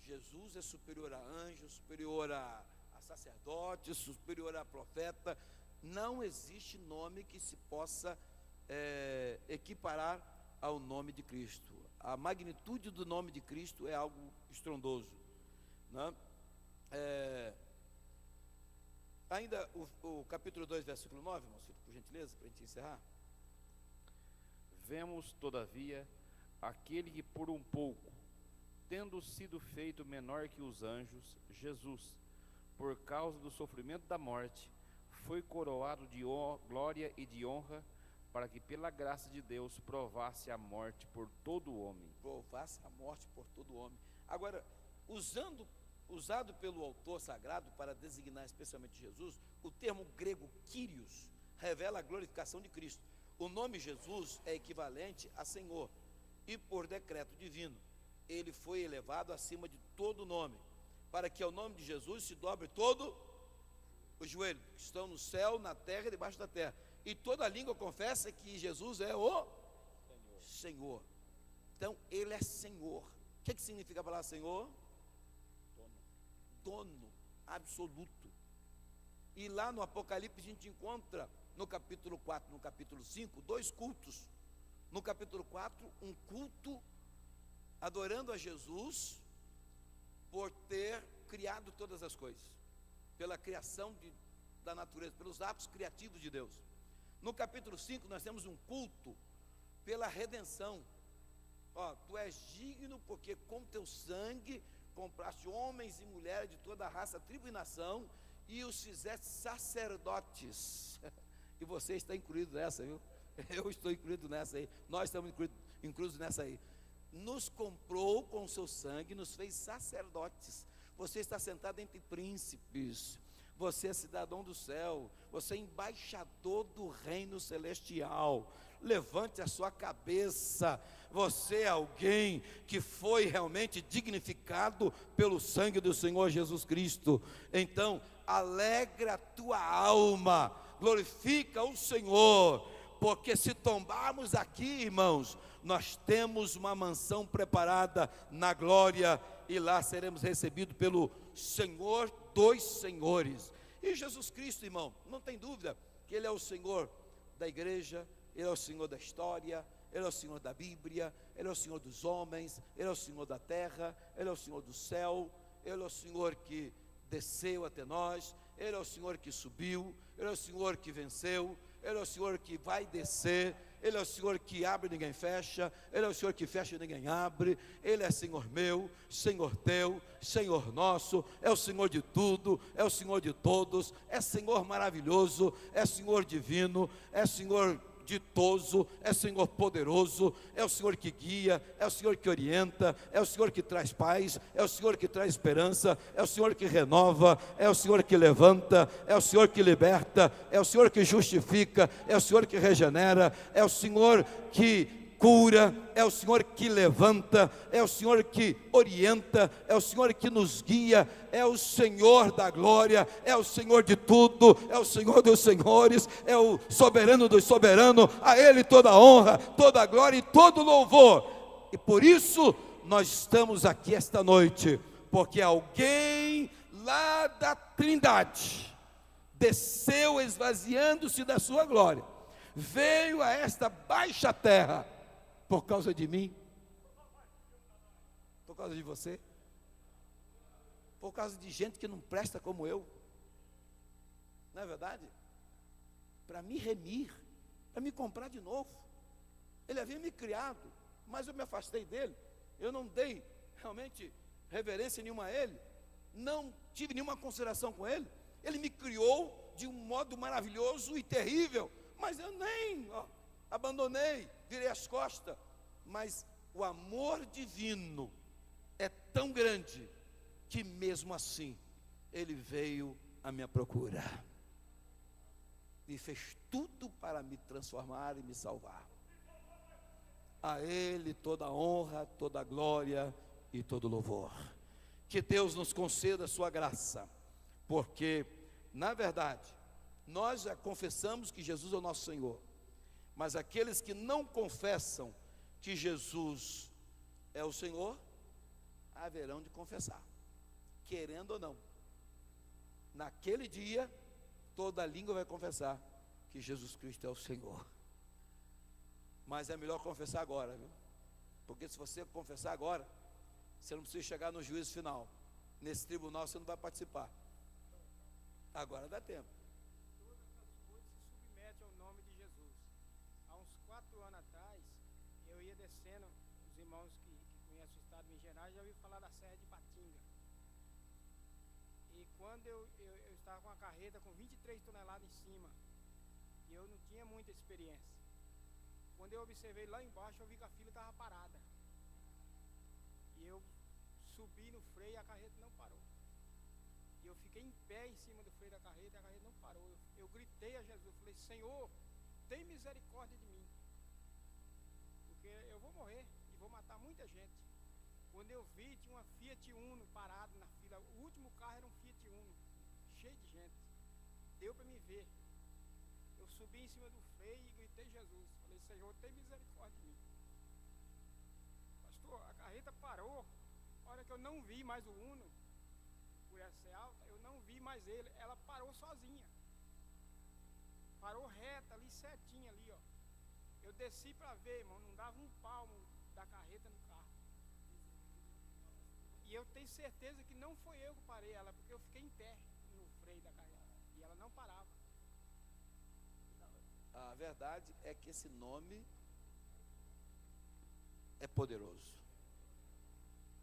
Jesus é superior a anjos, superior a sacerdotes, superior a profeta. Não existe nome que se possa equiparar ao nome de Cristo. A magnitude do nome de Cristo é algo estrondoso, né? Ainda o capítulo 2, versículo 9, irmão Ciro, por gentileza, para a gente encerrar. Vemos, todavia, aquele que por um pouco, tendo sido feito menor que os anjos, Jesus, por causa do sofrimento da morte, foi coroado de glória e de honra, para que pela graça de Deus provasse a morte por todo o homem. Provasse a morte por todo o homem. Agora, usado pelo autor sagrado para designar especialmente Jesus, o termo grego Kyrios revela a glorificação de Cristo. O nome Jesus é equivalente a Senhor, e por decreto divino, ele foi elevado acima de todo nome, para que ao nome de Jesus se dobre todo o joelho, que estão no céu, na terra e debaixo da terra, e toda língua confessa que Jesus é o Senhor. Então, ele é Senhor. O que significa a palavra Senhor? Dono absoluto. E lá no Apocalipse a gente encontra no capítulo 4, no capítulo 5, dois cultos. No capítulo 4, um culto adorando a Jesus por ter criado todas as coisas, pela criação da natureza, pelos atos criativos de Deus. No capítulo 5 nós temos um culto pela redenção. Tu és digno porque com teu sangue compraste homens e mulheres de toda a raça, tribo e nação, e os fizeste sacerdotes. E você está incluído nessa, viu? Eu estou incluído nessa aí. Nós estamos incluídos nessa aí. Nos comprou com o seu sangue, nos fez sacerdotes. Você está sentado entre príncipes. Você é cidadão do céu. Você é embaixador do reino celestial. Levante a sua cabeça. Você é alguém que foi realmente dignificado pelo sangue do Senhor Jesus Cristo. Então, alegra a tua alma, glorifica o Senhor, porque se tombarmos aqui, irmãos, nós temos uma mansão preparada na glória, e lá seremos recebidos pelo Senhor dos senhores. E Jesus Cristo, irmão, não tem dúvida que Ele é o Senhor da igreja, Ele é o Senhor da história, Ele é o Senhor da Bíblia, Ele é o Senhor dos homens, Ele é o Senhor da terra, Ele é o Senhor do céu, Ele é o Senhor que desceu até nós, Ele é o Senhor que subiu, Ele é o Senhor que venceu, Ele é o Senhor que vai descer, Ele é o Senhor que abre e ninguém fecha, Ele é o Senhor que fecha e ninguém abre, Ele é Senhor meu, Senhor teu, Senhor nosso, é o Senhor de tudo, é o Senhor de todos, é Senhor maravilhoso, é Senhor divino, é Senhor ditoso, é Senhor poderoso, é o Senhor que guia, é o Senhor que orienta, é o Senhor que traz paz, é o Senhor que traz esperança, é o Senhor que renova, é o Senhor que levanta, é o Senhor que liberta, é o Senhor que justifica, é o Senhor que regenera, é o Senhor que cura, é o Senhor que levanta, é o Senhor que orienta, é o Senhor que nos guia, é o Senhor da glória, é o Senhor de tudo, é o Senhor dos senhores, é o soberano dos soberanos, a Ele toda a honra, toda a glória e todo o louvor. E por isso nós estamos aqui esta noite, porque alguém lá da Trindade desceu esvaziando-se da sua glória, veio a esta baixa terra, por causa de mim, por causa de você, por causa de gente que não presta como eu, não é verdade? Para me remir, para me comprar de novo. Ele havia me criado, mas eu me afastei dele, eu não dei realmente reverência nenhuma a ele, não tive nenhuma consideração com ele. Ele me criou de um modo maravilhoso e terrível, mas eu nem abandonei, virei as costas. Mas o amor divino é tão grande que mesmo assim Ele veio à minha procura e fez tudo para me transformar e me salvar. A Ele toda a honra, toda a glória e todo o louvor. Que Deus nos conceda a sua graça, porque na verdade Nós já confessamos que Jesus é o nosso Senhor, mas aqueles que não confessam que Jesus é o Senhor, haverão de confessar, querendo ou não. Naquele dia, toda língua vai confessar que Jesus Cristo é o Senhor. Mas é melhor confessar agora, viu? Porque se você confessar agora, você não precisa chegar no juízo final. Nesse tribunal você não vai participar. Agora dá tempo. Todas as coisas se submetem ao nome de Jesus. Há uns 4 anos atrás, eu ia descendo, os irmãos que conhecem o estado de Minas Gerais já ouviram falar da Serra de Patinga. E quando eu estava com a carreta com 23 toneladas em cima, e eu não tinha muita experiência. Quando eu observei lá embaixo, eu vi que a fila estava parada. E eu subi no freio e a carreta não parou. E eu fiquei em pé em cima do freio da carreta e a carreta não parou. Eu gritei a Jesus, falei, Senhor, tem misericórdia de mim. Porque eu vou morrer e vou matar muita gente. Quando eu vi, tinha uma Fiat Uno parado na fila. O último carro era um Fiat Uno, cheio de gente. Deu para me ver. Eu subi em cima do freio e gritei Jesus. Falei, Senhor, tem misericórdia de mim. Pastor, a carreta parou. A hora que eu não vi mais o Uno, por ela ser alta, eu não vi mais ele. Ela parou sozinha. Parou reta ali, certinha ali, ó. Eu desci para ver, irmão, não dava um palmo da carreta no carro. E eu tenho certeza que não foi eu que parei ela, porque eu fiquei em pé no freio da carreta. E ela não parava. A verdade é que esse nome é poderoso.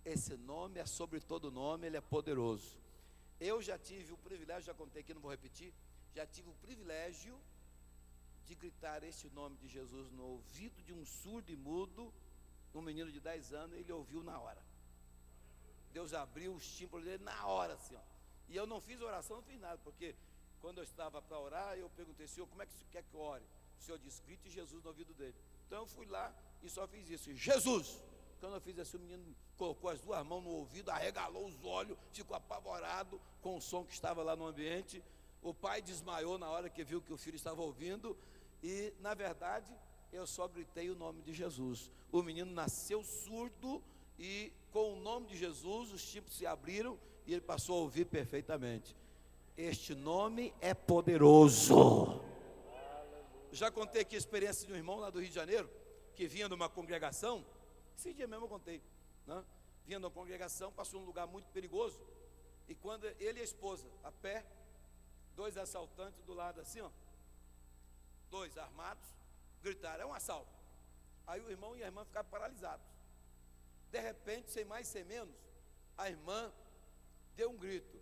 Esse nome é sobre todo nome, ele é poderoso. Eu já tive o privilégio, já contei aqui, não vou repetir, já tive o privilégio de gritar este nome de Jesus no ouvido de um surdo e mudo, um menino de 10 anos, ele ouviu na hora. Deus abriu os tímpanos dele na hora, assim, ó. E eu não fiz oração, não fiz nada, porque quando eu estava para orar, eu perguntei, Senhor, como é que você quer que eu ore? O Senhor disse, grite Jesus no ouvido dele. Então eu fui lá e só fiz isso, Jesus! Quando eu fiz assim, o menino colocou as 2 mãos no ouvido, arregalou os olhos, ficou apavorado com o som que estava lá no ambiente. O pai desmaiou na hora que viu que o filho estava ouvindo. E, na verdade, eu só gritei o nome de Jesus. O menino nasceu surdo e, com o nome de Jesus, os tímpanos se abriram e ele passou a ouvir perfeitamente. Este nome é poderoso. Já contei aqui a experiência de um irmão lá do Rio de Janeiro, que vinha numa congregação. Esse dia mesmo eu contei, né? Vinha numa congregação, passou num lugar muito perigoso. E quando ele e a esposa, a pé, 2 assaltantes do lado assim, ó, 2 armados, gritaram, é um assalto. Aí o irmão e a irmã ficaram paralisados. De repente, sem mais sem menos, a irmã deu um grito,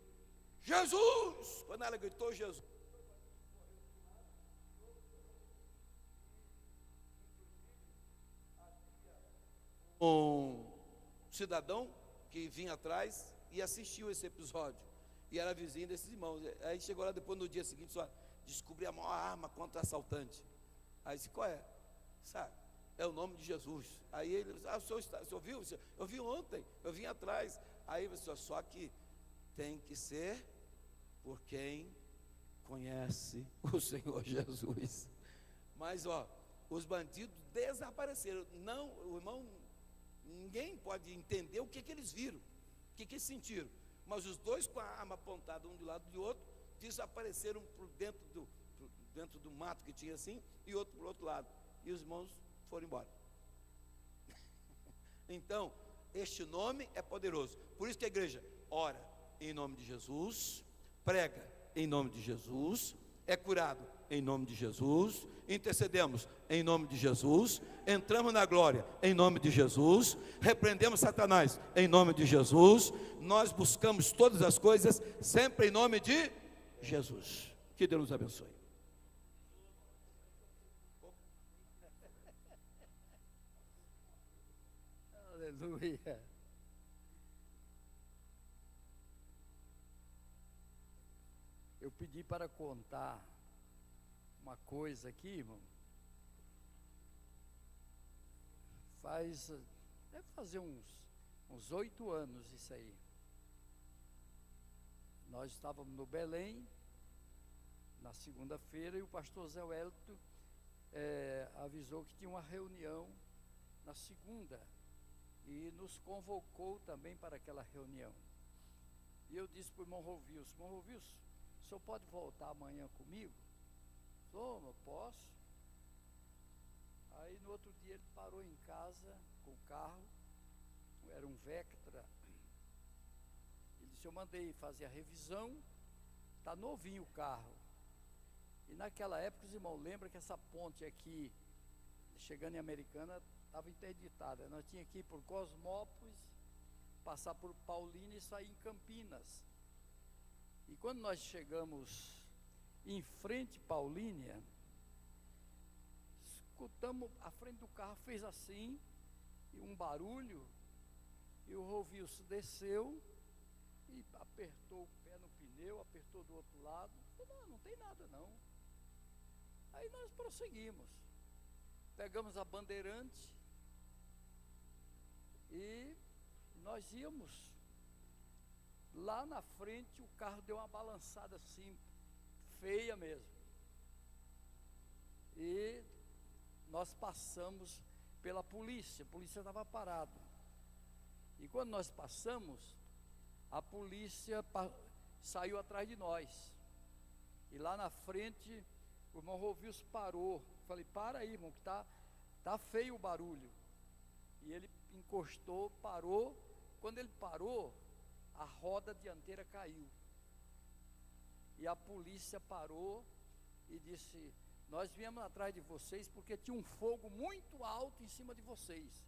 Jesus! Quando ela gritou Jesus, um cidadão que vinha atrás e assistiu esse episódio, e era vizinho desses irmãos. Aí chegou lá depois, no dia seguinte, só descobri a maior arma contra assaltante. Aí disse, qual é? Sabe, é o nome de Jesus. Aí ele disse, o senhor viu? Eu vi ontem, eu vim atrás. Aí você, só que tem que ser por quem conhece o Senhor Jesus. Mas os bandidos desapareceram. Não, o irmão, ninguém pode entender o que eles viram, o que eles sentiram. Mas os 2 com a arma apontada um do lado do outro, desapareceram por dentro do mato que tinha assim, e outro para o outro lado. E os irmãos foram embora. Então, este nome é poderoso. Por isso que a igreja ora em nome de Jesus, prega em nome de Jesus, é curado em nome de Jesus, intercedemos em nome de Jesus, entramos na glória em nome de Jesus, repreendemos Satanás em nome de Jesus, nós buscamos todas as coisas sempre em nome de Jesus. Que Deus nos abençoe. Aleluia. Eu pedi para contar uma coisa aqui, irmão. Deve fazer uns 8 anos isso aí. Nós estávamos no Belém na segunda-feira, e o pastor Zé Wellington avisou que tinha uma reunião na segunda, e nos convocou também para aquela reunião. E eu disse para o irmão Rovilson: o senhor pode voltar amanhã comigo? Eu posso. Aí no outro dia ele parou em casa com o carro, era um Vectra. Ele disse: eu mandei fazer a revisão, está novinho o carro. E naquela época, os irmãos lembram que essa ponte aqui, chegando em Americana, estava interditada. Nós tínhamos que ir por Cosmópolis, passar por Paulínia e sair em Campinas. E quando nós chegamos em frente a Paulínia, escutamos, a frente do carro fez assim, e um barulho, e o Rovilson desceu e apertou o pé no pneu, apertou do outro lado. Falou: não tem nada não. Aí nós prosseguimos, pegamos a Bandeirante e nós íamos. Lá na frente o carro deu uma balançada assim, feia mesmo. E nós passamos pela polícia, a polícia estava parada. E quando nós passamos, a polícia saiu atrás de nós. E lá na frente, o irmão Rovilson parou. Falei: para aí, irmão, que tá feio o barulho. E ele encostou, parou. Quando ele parou, a roda dianteira caiu. E a polícia parou e disse: nós viemos atrás de vocês porque tinha um fogo muito alto em cima de vocês.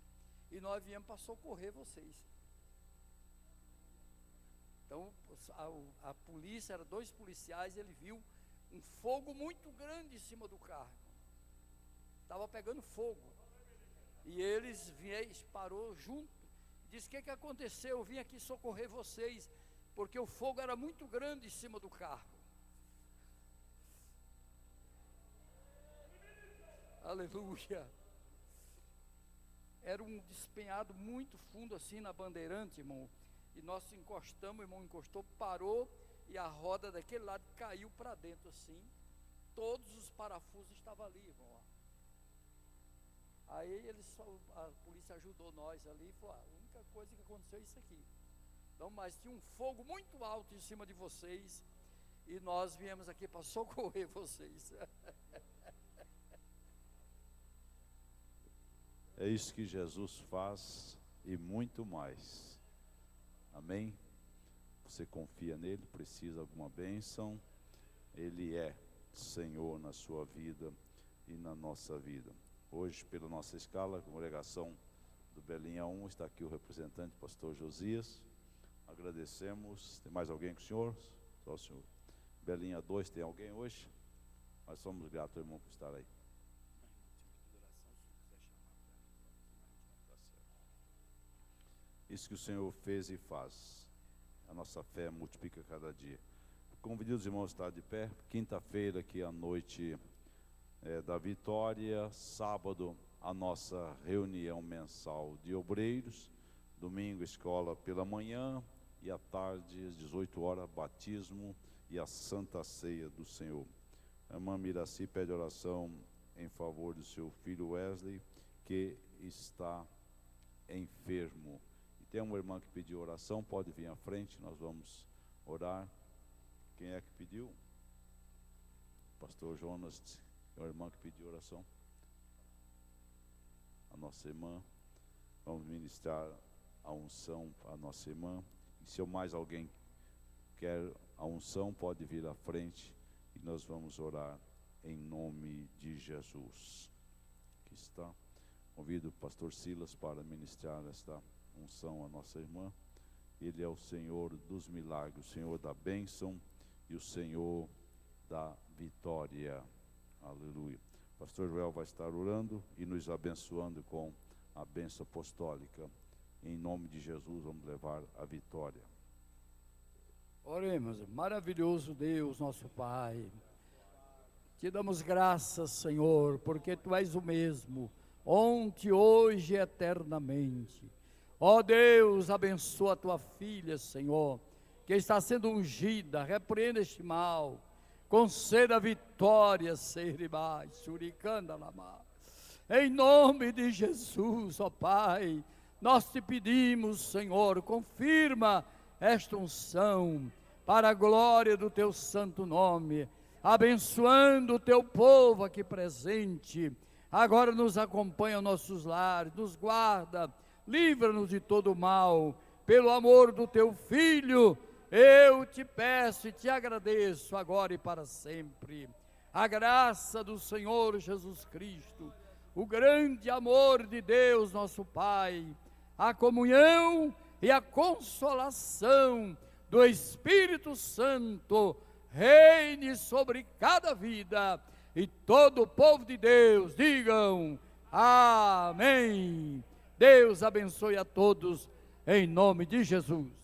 E nós viemos para socorrer vocês. Então, a polícia, eram 2 policiais, ele viu um fogo muito grande em cima do carro. Estava pegando fogo. E eles parou junto. Disse: o que aconteceu? Eu vim aqui socorrer vocês, porque o fogo era muito grande em cima do carro. Aleluia. Era um despenhado muito fundo assim na Bandeirante, irmão. E nós encostamos, o irmão encostou, parou, e a roda daquele lado caiu para dentro assim. Todos os parafusos estavam ali, irmão. Aí a polícia ajudou nós ali e falou: a única coisa que aconteceu é isso aqui. Então, mas tinha um fogo muito alto em cima de vocês, e nós viemos aqui para socorrer vocês. É isso que Jesus faz e muito mais. Amém? Você confia nele, precisa de alguma bênção, ele é Senhor na sua vida e na nossa vida. Hoje, pela nossa escala, a congregação do Belinha 1, está aqui o representante, pastor Josias. Agradecemos. Tem mais alguém com o senhor? Só o senhor. Belinha 2, tem alguém hoje? Nós somos gratos, irmão, por estar aí. Isso que o Senhor fez e faz. A nossa fé multiplica cada dia. Convido os irmãos a estar de pé. Quinta-feira, aqui à noite da Vitória. Sábado, a nossa reunião mensal de obreiros. Domingo, escola pela manhã. E à tarde, às 18 horas, batismo e a Santa Ceia do Senhor. A irmã Miraci pede oração em favor do seu filho Wesley, que está enfermo. Tem uma irmã que pediu oração, pode vir à frente, nós vamos orar. Quem é que pediu? Pastor Jonas, é a irmã que pediu oração. A nossa irmã, vamos ministrar a unção à nossa irmã. E se mais alguém quer a unção, pode vir à frente e nós vamos orar em nome de Jesus. Aqui está. Convido o pastor Silas para ministrar esta unção à nossa irmã. Ele é o Senhor dos milagres, o Senhor da bênção e o Senhor da vitória. Aleluia. Pastor Joel vai estar orando e nos abençoando com a bênção apostólica. Em nome de Jesus, vamos levar a vitória. Oremos. Maravilhoso Deus, nosso Pai, te damos graças, Senhor, porque Tu és o mesmo, ontem, hoje e eternamente. Ó Deus, abençoa a Tua filha, Senhor, que está sendo ungida, repreenda este mal, conceda vitória, Seiribai, Suricanda Lamar. Em nome de Jesus, ó Pai, nós te pedimos, Senhor, confirma esta unção para a glória do teu santo nome, abençoando o teu povo aqui presente. Agora nos acompanha aos nossos lares, nos guarda, livra-nos de todo mal, pelo amor do teu Filho. Eu te peço e te agradeço agora e para sempre. A graça do Senhor Jesus Cristo, o grande amor de Deus nosso Pai, a comunhão e a consolação do Espírito Santo reine sobre cada vida, e todo o povo de Deus digam amém. Deus abençoe a todos em nome de Jesus.